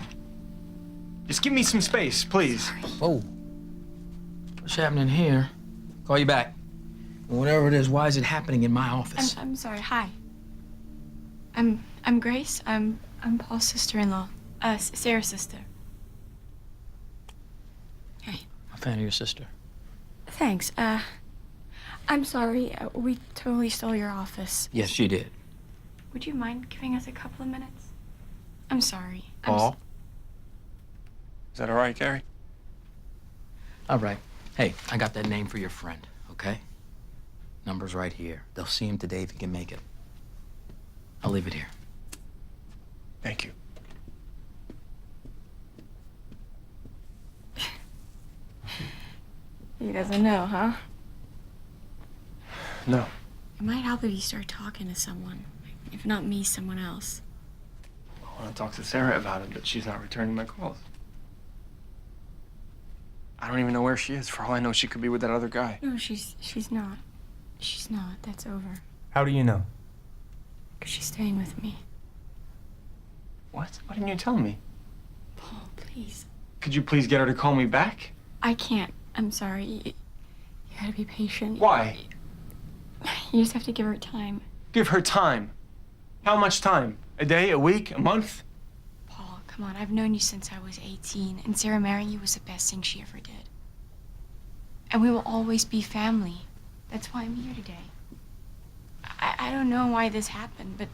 Just give me some space, please. Whoa. What's happening here? Call you back. Whatever it is, why is it happening in my office? I'm sorry. Hi. I'm Grace. I'm Paul's sister-in-law. Sarah's sister. Hey. I'm a fan of your sister. Thanks. I'm sorry. We totally stole your office. Yes, you did. Would you mind giving us a couple of minutes? I'm sorry. Paul? Is that all right, Gary? All right. Hey, I got that name for your friend, okay? Number's right here. They'll see him today if he can make it. I'll leave it here. Thank you. He doesn't know, huh? No. It might help if you start talking to someone. If not me, someone else. I want to talk to Sarah about it, but she's not returning my calls. I don't even know where she is. For all I know, she could be with that other guy. No, she's not. She's not. That's over. How do you know? Because she's staying with me. What? Why didn't you tell me? Paul, please. Could you please get her to call me back? I can't. I'm sorry. You gotta be patient. Why? You just have to give her time. Give her time. How much time? A day? A week? A month? Paul, come on. I've known you since I was 18, and Sarah marrying you was the best thing she ever did. And we will always be family. That's why I'm here today. I don't know why this happened, but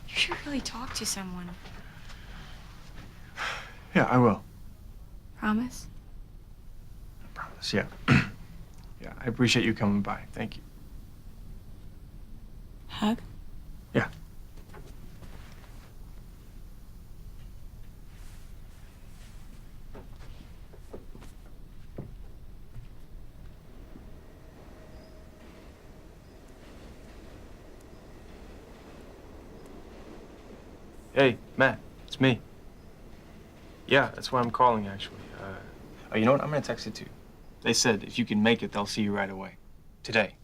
you should really talk to someone. Yeah, I will. Promise? I promise, yeah. Yeah, I appreciate you coming by. Thank you. Hug? Yeah. Hey, Matt, it's me. Yeah, that's why I'm calling, actually. Oh, you know what? I'm gonna text it to you. They said if you can make it, they'll see you right away. Today.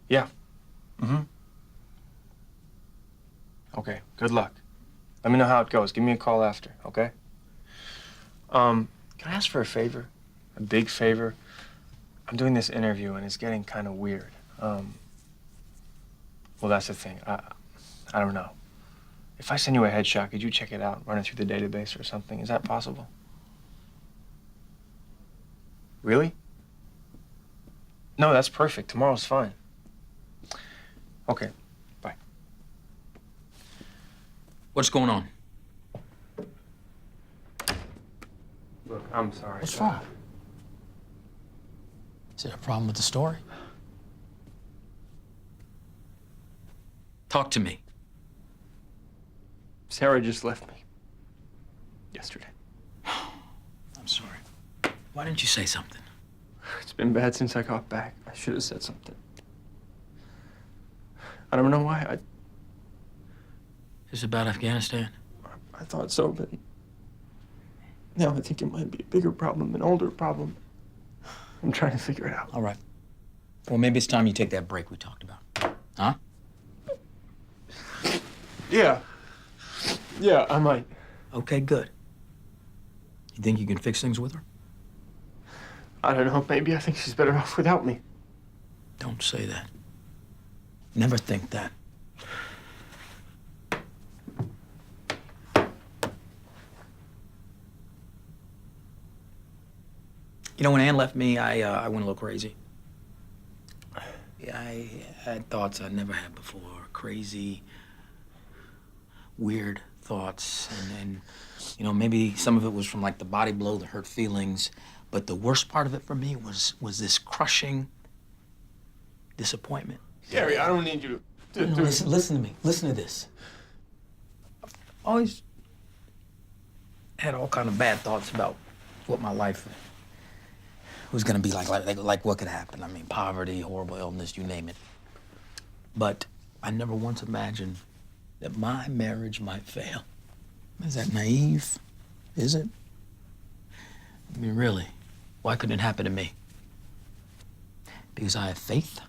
Yeah. Mm-hmm. Okay, good luck. Let me know how it goes. Give me a call after, okay? Can I ask for a favor? A big favor? I'm doing this interview and it's getting kind of weird. Well, that's the thing. I don't know. If I send you a headshot, could you check it out, run it through the database or something? Is that possible? Really? No, that's perfect. Tomorrow's fine. Okay, bye. What's going on? Look, I'm sorry. What's wrong? Is there a problem with the story? Talk to me. Sarah just left me. Yesterday. I'm sorry. Why didn't you say something? It's been bad since I got back. I should have said something. I don't know why. Is it about Afghanistan? I thought so, but now I think it might be a bigger problem, an older problem. I'm trying to figure it out. All right. Well, maybe it's time you take that break we talked about. Huh? Yeah. Yeah, I might. Okay, good. You think you can fix things with her? I don't know. Maybe I think she's better off without me. Don't say that. Never think that. You know, when Ann left me, I went a little crazy. Yeah, I had thoughts I'd never had before. Crazy, weird thoughts. And you know, maybe some of it was from like the body blow, the hurt feelings. But the worst part of it for me was this crushing disappointment. Gary, I don't need you to No, listen to me. Listen to this. I've always had all kind of bad thoughts about what my life was gonna be like what could happen. I mean, poverty, horrible illness, you name it. But I never once imagined that my marriage might fail. Is that naive? Is it? I mean, really, why couldn't it happen to me? Because I have faith?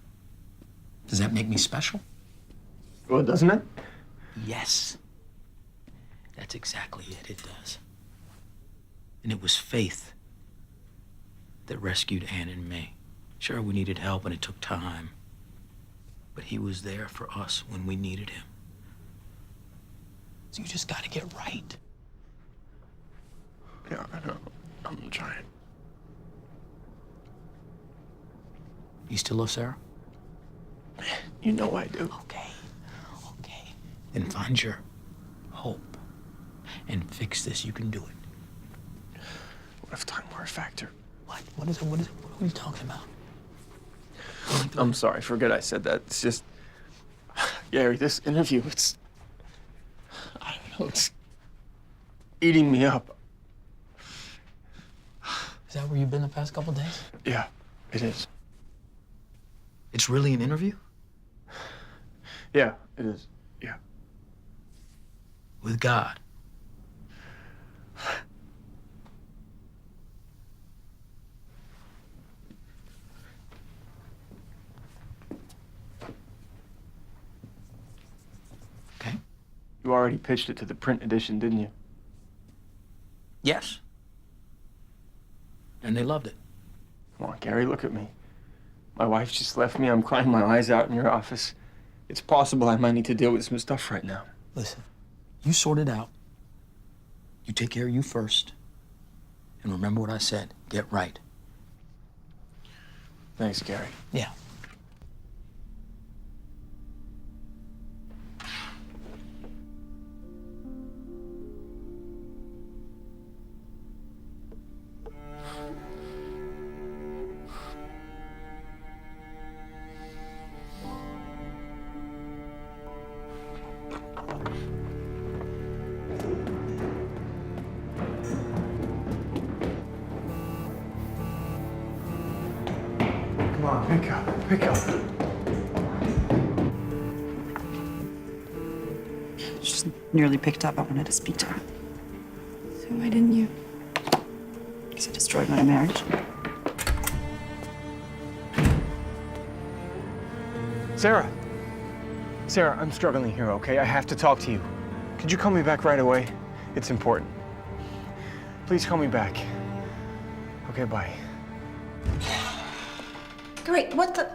Does that make me special? Well, doesn't it? Yes. That's exactly it. It does. And it was faith that rescued Ann and me. Sure, we needed help and it took time. But he was there for us when we needed him. So you just gotta get right. Yeah, I know. I'm trying. You still love Sarah? You know I do. Okay. Then find your hope and fix this. You can do it. What if time were a factor? What? What is it? What are you talking about? I'm sorry, forget I said that. It's just, Gary, this interview, I don't know, it's eating me up. Is that where you've been the past couple days? Yeah, it is. It's really an interview? Yeah, it is. Yeah. With God. Okay. You already pitched it to the print edition, didn't you? Yes. And they loved it. Come on, Gary, look at me. My wife just left me. I'm crying my eyes out in your office. It's possible I might need to deal with some stuff right now. Listen, you sort it out. You take care of you first. And remember what I said. Get right. Thanks, Gary. Yeah. Come on, pick up, pick up. Just nearly picked up. I wanted to speak to him. So why didn't you? Because it destroyed my marriage. Sarah. Sarah, I'm struggling here, okay? I have to talk to you. Could you call me back right away? It's important. Please call me back. Okay, bye. Great, what the?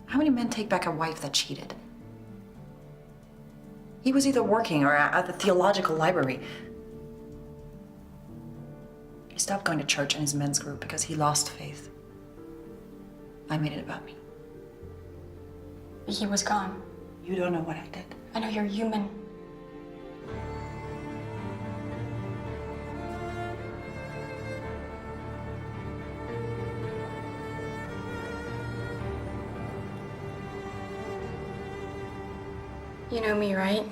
How many men take back a wife that cheated? He was either working or at the theological library. He stopped going to church and his men's group because he lost faith. I made it about me. He was gone. You don't know what I did. I know you're human. You know me, right?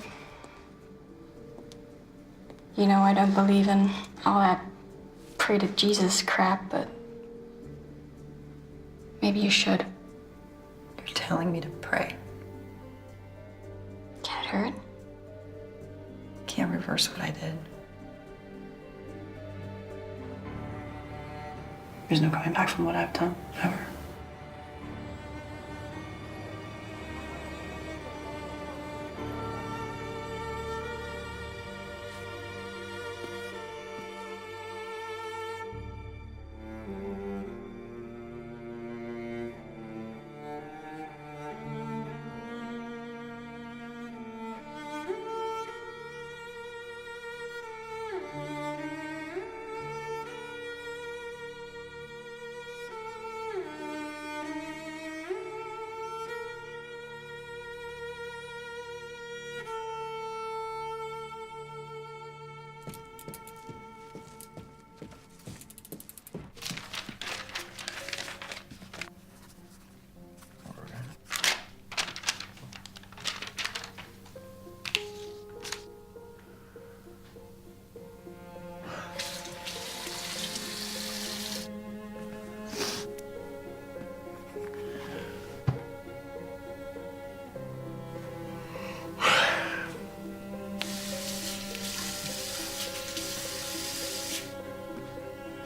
You know I don't believe in all that pray to Jesus crap, but maybe you should. You're telling me to pray. Can it hurt? Can't reverse what I did. There's no coming back from what I've done, ever.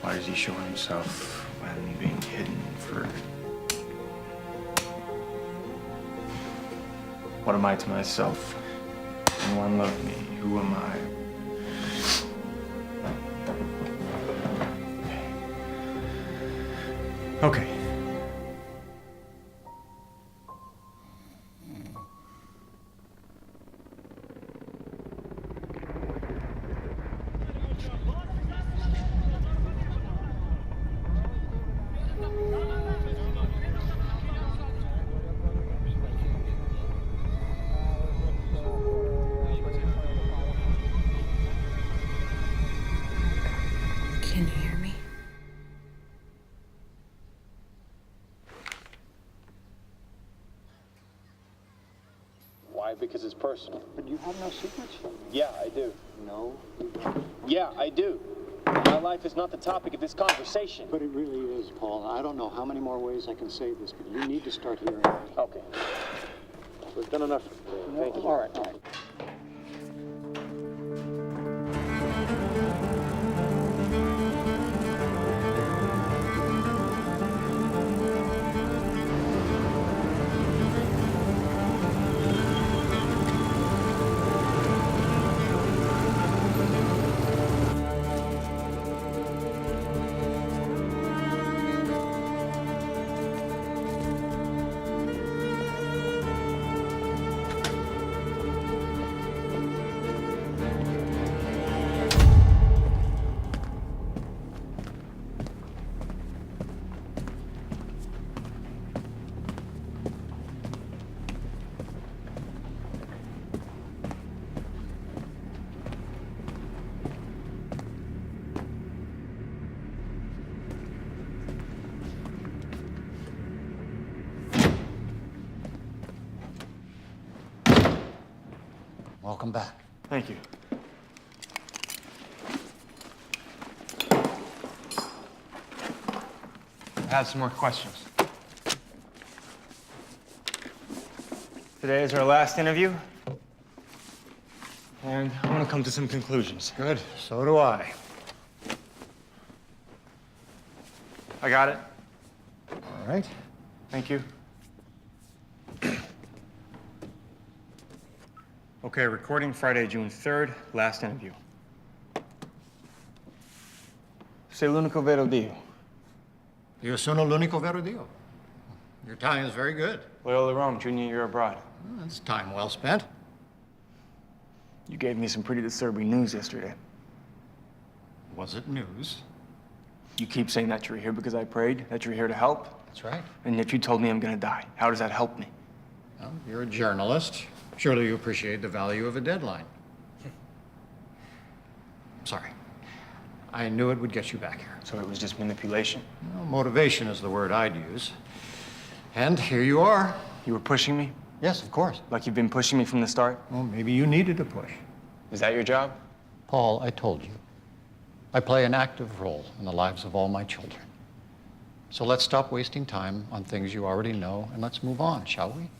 Why does he show himself when being hidden for What am I to myself? Anyone love me? Who am I? Okay. Can you hear me? Why? Because it's personal. But you have no secrets? Yeah, I do. No. Yeah, I do. My life is not the topic of this conversation. But it really is, Paul. I don't know how many more ways I can say this, but you need to start hearing. Okay. We've done enough for today. Thank you. All right, all right. Welcome back. Thank you. I have some more questions. Today is our last interview, and I want to come to some conclusions. Good. So do I. I got it. All right. Thank you. Okay, recording Friday, June 3rd, last interview. Sei l'unico vero Dio. Io sono l'unico vero Dio. Your Italian is very good. Loyola Rome, junior year abroad. Well, that's time well spent. You gave me some pretty disturbing news yesterday. Was it news? You keep saying that you're here because I prayed, that you're here to help, That's right. and yet you told me I'm gonna die. How does that help me? Well, you're a journalist. Surely you appreciate the value of a deadline. Sorry. I knew it would get you back here. So it was just manipulation? Well, motivation is the word I'd use. And here you are. You were pushing me? Yes, of course. Like you've been pushing me from the start? Well, maybe you needed a push. Is that your job? Paul, I told you. I play an active role in the lives of all my children. So let's stop wasting time on things you already know and let's move on, shall we?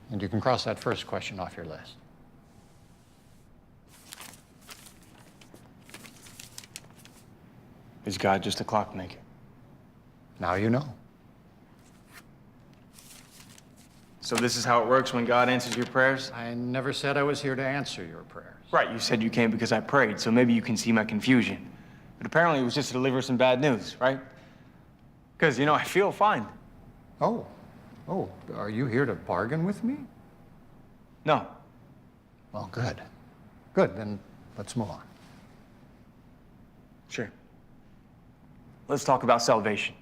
And you can cross that first question off your list. Is God just a clockmaker? Now you know. So this is how it works when God answers your prayers? I never said I was here to answer your prayers. Right, you said you came because I prayed, so maybe you can see my confusion. But apparently it was just to deliver some bad news, right? Because, you know, I feel fine. Oh, are you here to bargain with me? No. Well, good. Good, then let's move on. Sure. Let's talk about salvation.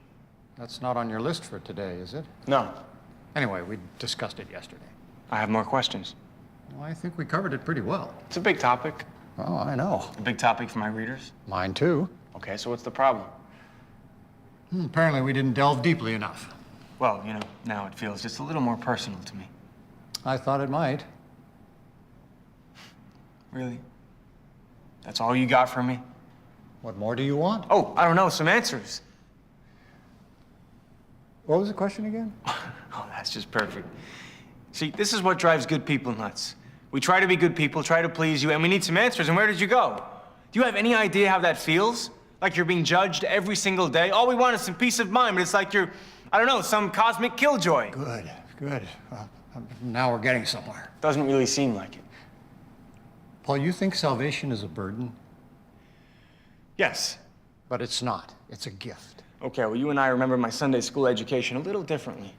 That's not on your list for today, is it? No. Anyway, we discussed it yesterday. I have more questions. Well, I think we covered it pretty well. It's a big topic. Oh, I know. A big topic for my readers. Mine too. Okay, so what's the problem? Apparently we didn't delve deeply enough. Well, you know, now it feels just a little more personal to me. I thought it might. Really? That's all you got from me? What more do you want? Oh, I don't know, some answers. What was the question again? Oh, that's just perfect. See, this is what drives good people nuts. We try to be good people, try to please you, and we need some answers, and where did you go? Do you have any idea how that feels? Like you're being judged every single day? All we want is some peace of mind, but it's like you're, I don't know, some cosmic killjoy. Good. Now we're getting somewhere. Doesn't really seem like it. Paul, you think salvation is a burden? Yes. But it's not. It's a gift. Okay, well, you and I remember my Sunday school education a little differently.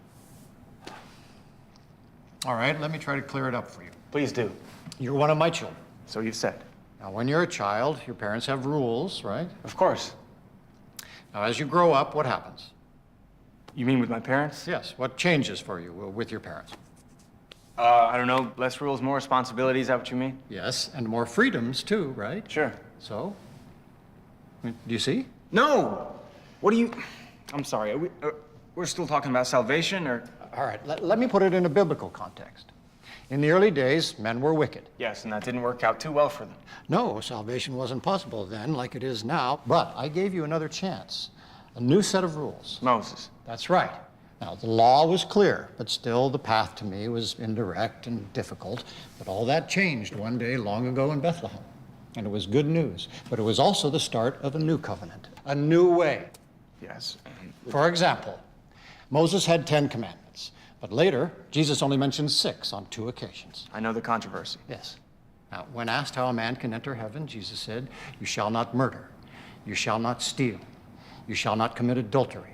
All right, let me try to clear it up for you. Please do. You're one of my children. So you've said. Now, when you're a child, your parents have rules, right? Of course. Now, as you grow up, what happens? You mean with my parents? Yes, what changes for you with your parents? I don't know, less rules, more responsibilities, is that what you mean? Yes, and more freedoms too, right? Sure. So? Do you see? No! What do you... I'm sorry, we're still talking about salvation, or... All right, let me put it in a biblical context. In the early days, men were wicked. Yes, and that didn't work out too well for them. No, salvation wasn't possible then like it is now, but I gave you another chance. A new set of rules. Moses. That's right. Now, the law was clear, but still the path to me was indirect and difficult. But all that changed one day long ago in Bethlehem. And it was good news. But it was also the start of a new covenant, a new way. Yes. For example, Moses had 10 commandments. But later, Jesus only mentioned 6 on 2 occasions. I know the controversy. Yes. Now, when asked how a man can enter heaven, Jesus said, "You shall not murder. You shall not steal. You shall not commit adultery.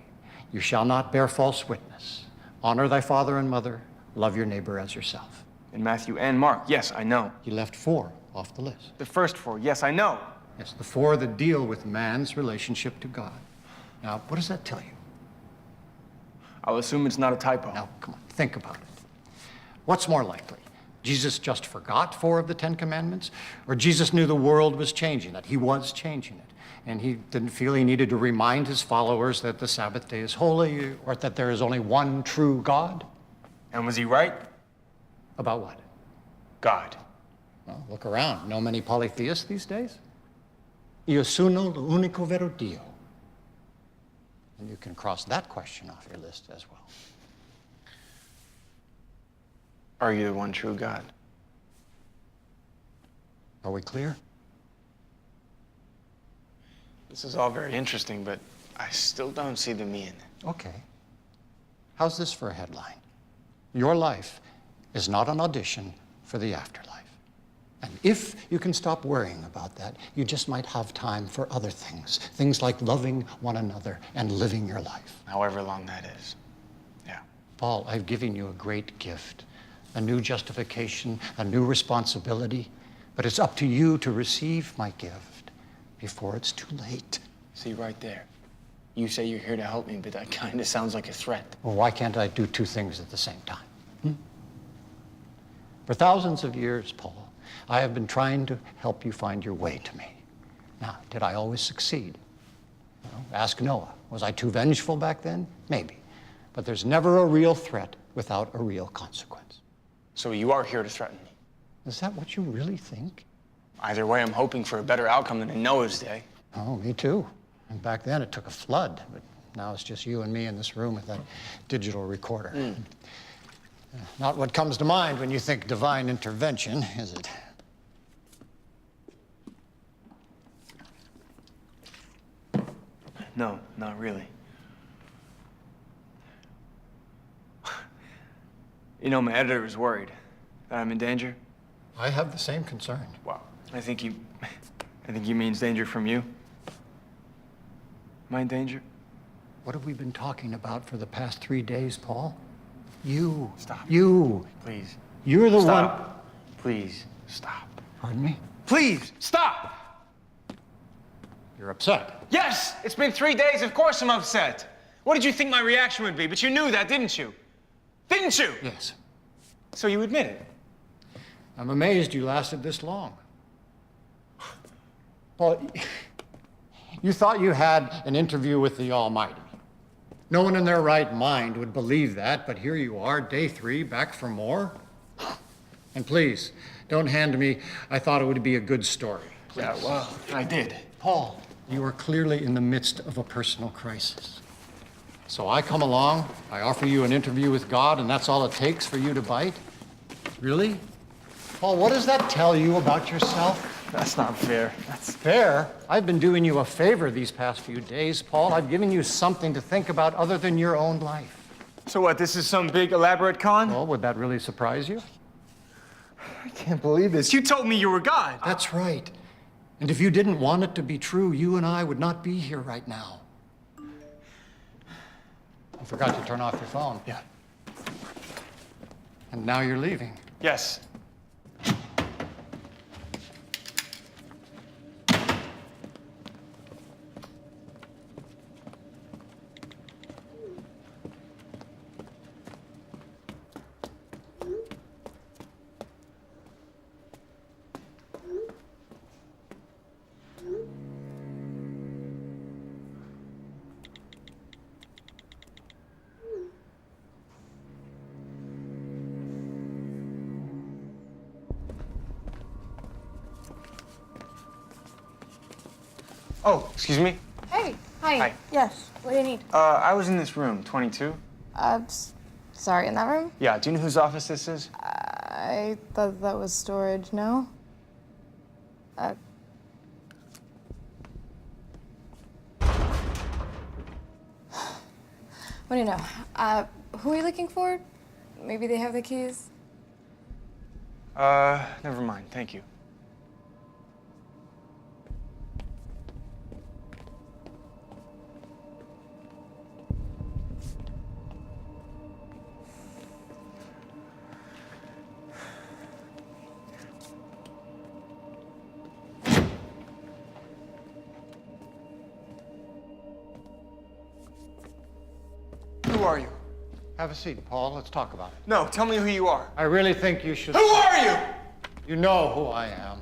You shall not bear false witness. Honor thy father and mother. Love your neighbor as yourself." In Matthew and Mark, yes, I know. He left 4 off the list. The first 4, yes, I know. Yes, the 4 that deal with man's relationship to God. Now, what does that tell you? I'll assume it's not a typo. Now, come on, think about it. What's more likely? Jesus just forgot 4 of the 10 commandments? Or Jesus knew the world was changing, that he was changing it, and he didn't feel he needed to remind his followers that the Sabbath day is holy, or that there is only one true God? And was he right? About what? God. Well, look around. Know many polytheists these days? Io sono l'unico vero Dio. And you can cross that question off your list as well. Are you the one true God? Are we clear? This is all very interesting, but I still don't see the me in it. Okay. How's this for a headline? Your life is not an audition for the afterlife. And if you can stop worrying about that, you just might have time for other things. Things like loving one another and living your life. However long that is. Yeah. Paul, I've given you a great gift, a new justification, a new responsibility, but it's up to you to receive my gift before it's too late. See, right there. You say you're here to help me, but that kind of sounds like a threat. Well, why can't I do 2 things at the same time? For thousands of years, Paul, I have been trying to help you find your way to me. Now, did I always succeed? Well, ask Noah. Was I too vengeful back then? Maybe. But there's never a real threat without a real consequence. So you are here to threaten me? Is that what you really think? Either way, I'm hoping for a better outcome than in Noah's day. Oh, me too. And back then it took a flood, but now it's just you and me in this room with that digital recorder. Not what comes to mind when you think divine intervention, is it? No, not really. You know, my editor is worried that I'm in danger. I have the same concern. Wow. I think he means danger from you. Am I in danger? What have we been talking about for the past 3 days, Paul? You. Stop. You. Please. You're the Stop. one. Please, stop. Pardon me? Please, stop! You're upset. Yes! It's been 3 days, of course I'm upset. What did you think my reaction would be? But you knew that, didn't you? Didn't you? Yes. So you admit it. I'm amazed you lasted this long. Paul, you thought you had an interview with the Almighty. No one in their right mind would believe that, but here you are, day 3, back for more. And please, don't hand me, I thought it would be a good story. Please. Yeah, well, I did. Paul, you are clearly in the midst of a personal crisis. So I come along, I offer you an interview with God, and that's all it takes for you to bite? Really? Paul, what does that tell you about yourself? That's not fair. That's fair. I've been doing you a favor these past few days, Paul. I've given you something to think about other than your own life. So what, this is some big elaborate con? Well, would that really surprise you? I can't believe this. You told me you were God. That's right. And if you didn't want it to be true, you and I would not be here right now. I forgot to turn off your phone. Yeah. And now you're leaving. Yes. Oh, excuse me? Hey, hi. Hi. Yes, what do you need? I was in this room, 22. Sorry, in that room? Yeah, do you know whose office this is? I thought that was storage, no? What do you know? Who are you looking for? Maybe they have the keys? Never mind, thank you. Who are you? Have a seat, Paul. Let's talk about it. No, tell me who you are. I really think you should... Who are you? You know who I am.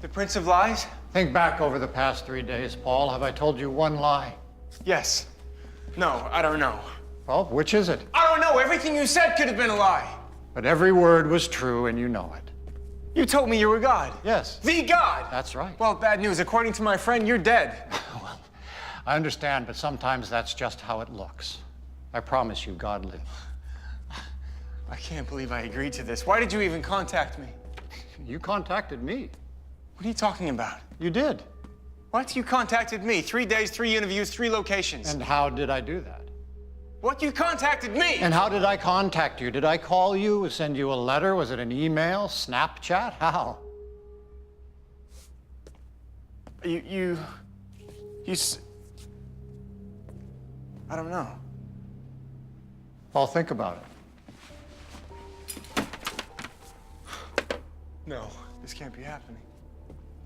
The Prince of Lies? Think back over the past 3 days, Paul. Have I told you one lie? Yes. No, I don't know. Well, which is it? I don't know. Everything you said could have been a lie. But every word was true, and you know it. You told me you were God. Yes. The God. That's right. Well, bad news. According to my friend, you're dead. Well, I understand, but sometimes that's just how it looks. I promise you, God lives. I can't believe I agreed to this. Why did you even contact me? You contacted me. What are you talking about? You did. What? You contacted me. 3 days, 3 interviews, 3 locations. And how did I do that? What? You contacted me! And how did I contact you? Did I call you, send you a letter? Was it an email, Snapchat? How? I don't know. Paul, think about it. No, this can't be happening.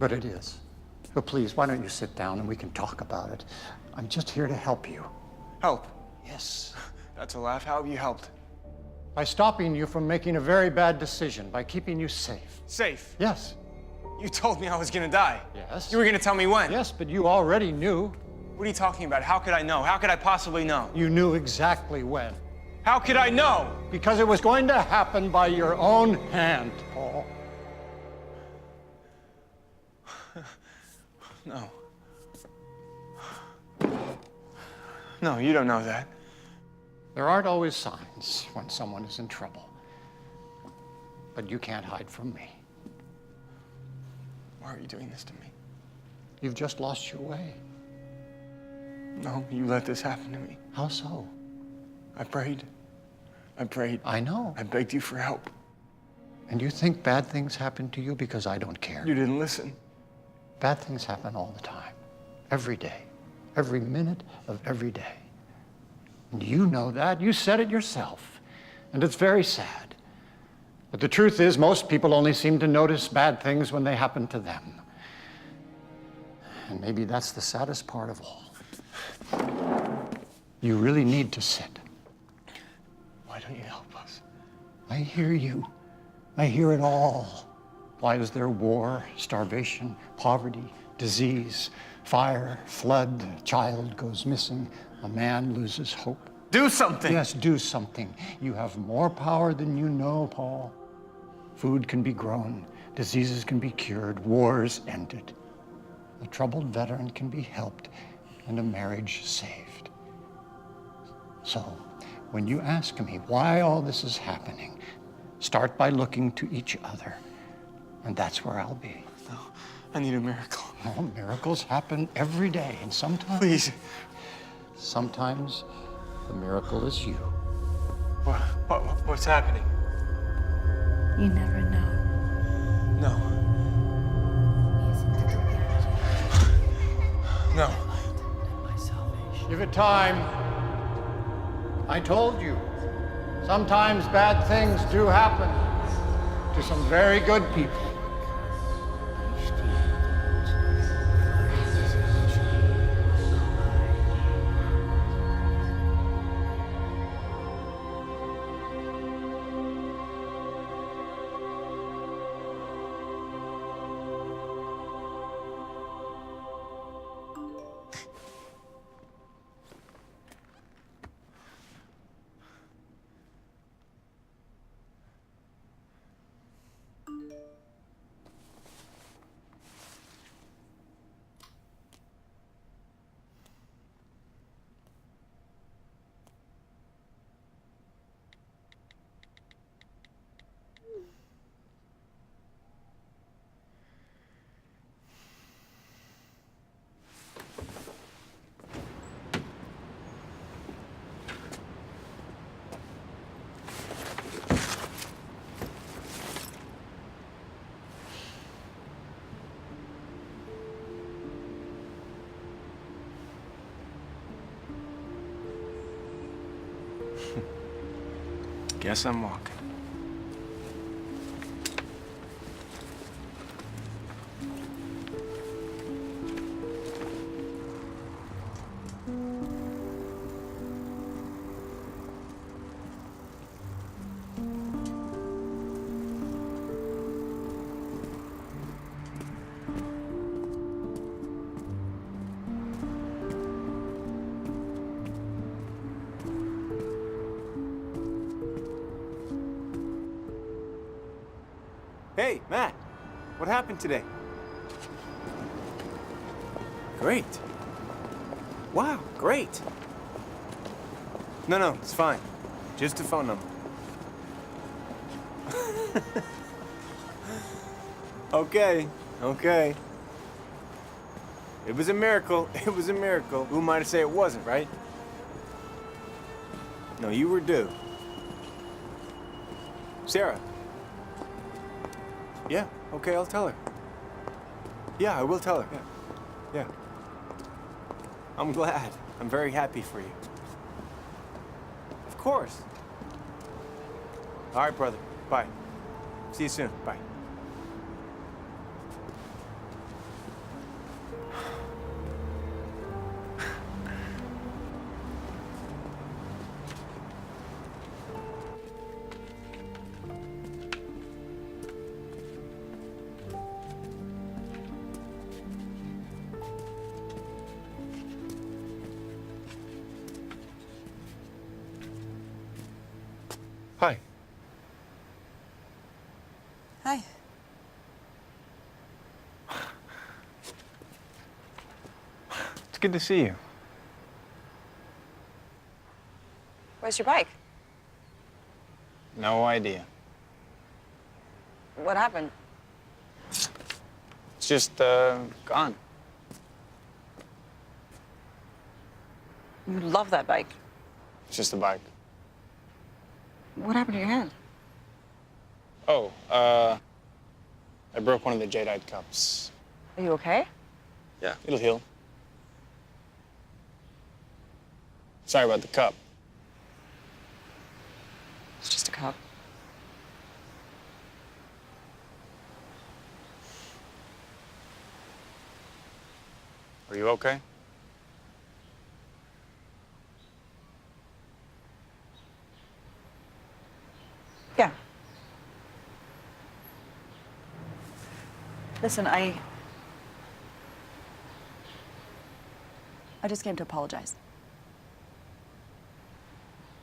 But it is. So please, why don't you sit down and we can talk about it? I'm just here to help you. Help? Yes. That's a laugh. How have you helped? By stopping you from making a very bad decision, by keeping you safe. Safe? Yes. You told me I was gonna die. Yes. You were gonna tell me when. Yes, but you already knew. What are you talking about? How could I know? How could I possibly know? You knew exactly when. How could I know? Because it was going to happen by your own hand, Paul. No. No, you don't know that. There aren't always signs when someone is in trouble. But you can't hide from me. Why are you doing this to me? You've just lost your way. No, you let this happen to me. How so? I prayed. I prayed. I know. I begged you for help. And you think bad things happen to you because I don't care? You didn't listen. Bad things happen all the time. Every day. Every minute of every day. And you know that. You said it yourself. And it's very sad. But the truth is, most people only seem to notice bad things when they happen to them. And maybe that's the saddest part of all. You really need to sit. Why don't you help us? I hear you. I hear it all. Why is there war, starvation, poverty, disease, fire, flood, a child goes missing, a man loses hope? Do something! Yes, do something. You have more power than you know, Paul. Food can be grown, diseases can be cured, wars ended. A troubled veteran can be helped, and a marriage saved. So, when you ask me why all this is happening, start by looking to each other, and that's where I'll be. No, I need a miracle. Oh, miracles happen every day, and sometimes... Please. Sometimes the miracle is you. What's happening? You never know. No. No. Give it time. I told you. Sometimes bad things do happen to some very good people. Guess I'm walking. Hey, Matt, what happened today? Great. Wow, great. No, it's fine. Just a phone number. Okay. It was a miracle. It was a miracle. Who am I to say it wasn't, right? No, you were due. Sarah. Yeah, okay, I'll tell her. Yeah, I will tell her. Yeah. I'm glad. I'm very happy for you. Of course. All right, brother. Bye. See you soon. Bye. Hi. Hi. It's good to see you. Where's your bike? No idea. What happened? It's just, gone. You love that bike. It's just a bike. What happened to your hand? Oh, I broke one of the jadeite cups. Are you okay? Yeah, it'll heal. Sorry about the cup. It's just a cup. Are you okay? Yeah. Listen, I just came to apologize.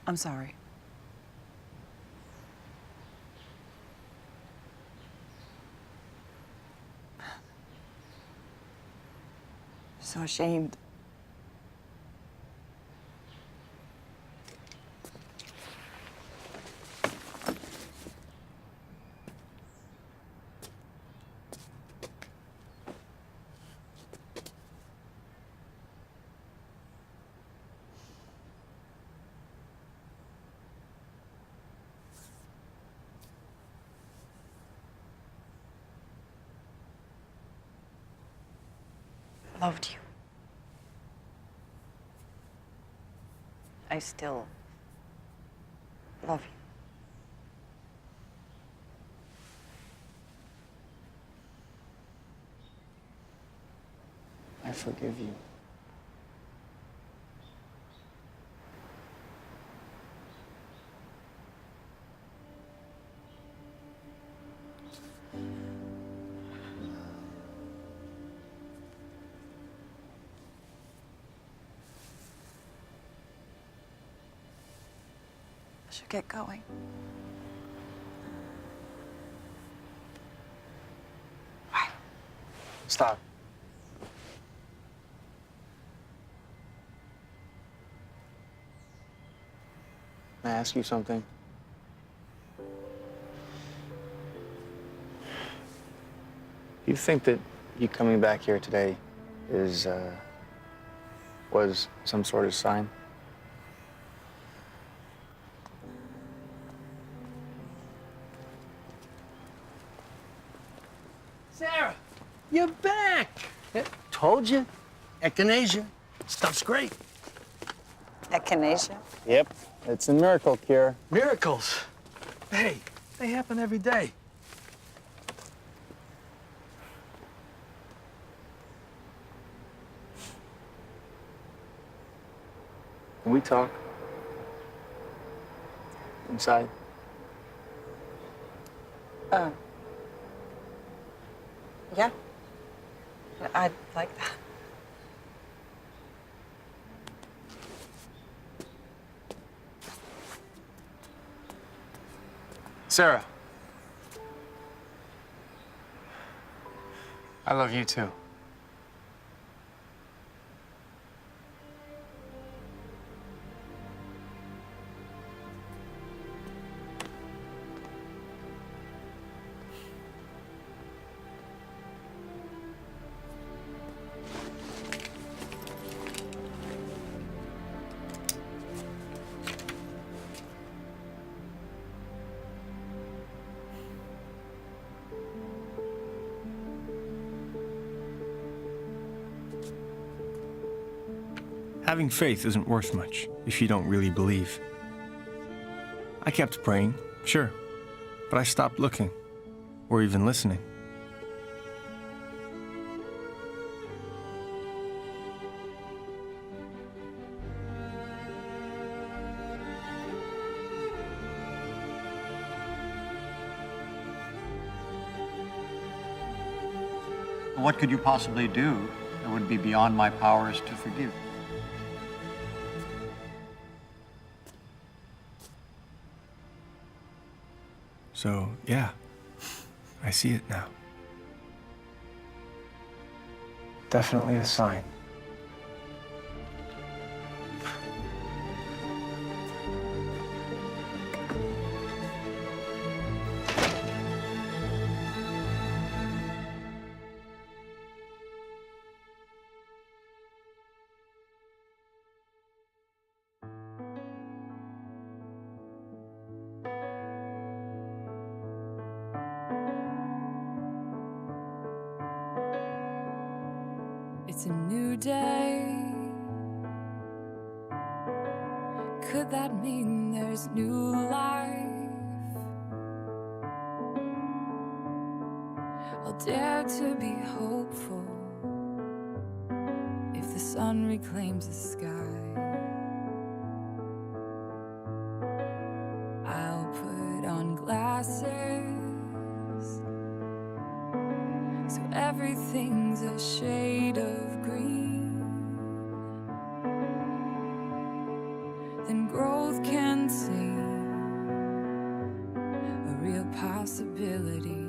I'm sorry. So ashamed. loved you. I still love you. I forgive you. I should get going. Stop. May I ask you something? You think that you coming back here today was some sort of sign? Sarah, you're back. Told you. Echinacea. Stuff's great. Echinacea? Yep. It's a miracle cure. Miracles. Hey, they happen every day. Can we talk? Inside? Yeah. I'd like that. Sarah. I love you too. Having faith isn't worth much if you don't really believe. I kept praying, sure, but I stopped looking, or even listening. What could you possibly do that would be beyond my powers to forgive? So, yeah, I see it now. Definitely a sign. It's a new day. Could that mean there's new life? I'll dare to be hopeful if the sun reclaims the sky. I'll put on glasses so everything's a shade of green. Then growth can seem a real possibility.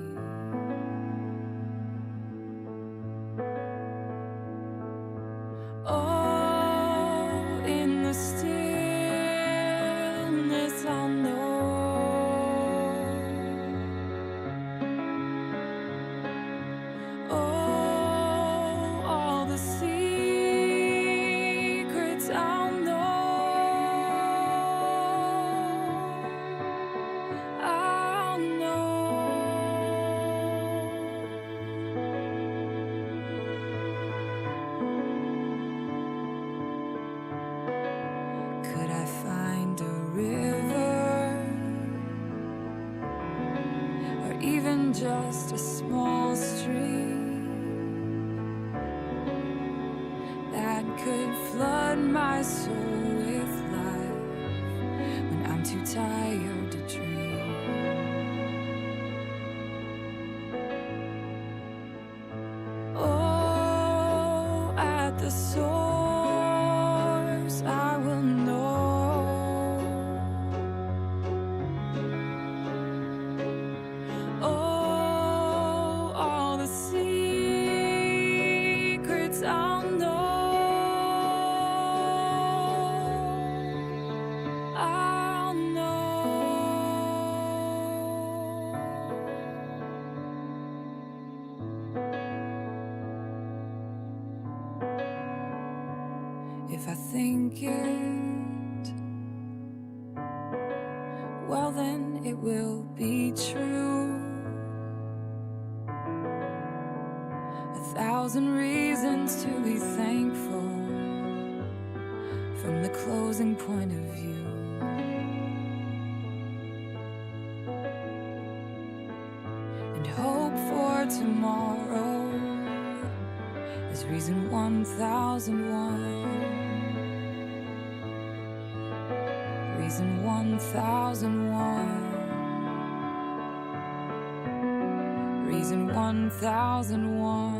Oh, in the stillness I'll know all the seasons flood my soul with life when I'm too tired to dream. Oh, at the source I will know. Oh, all the secrets I'll know. I'll know. If I think it, well then it will be true. 1,000 reasons to be thankful from the closing point of view. And hope for tomorrow is reason 1001. Reason 1001. Reason 1001.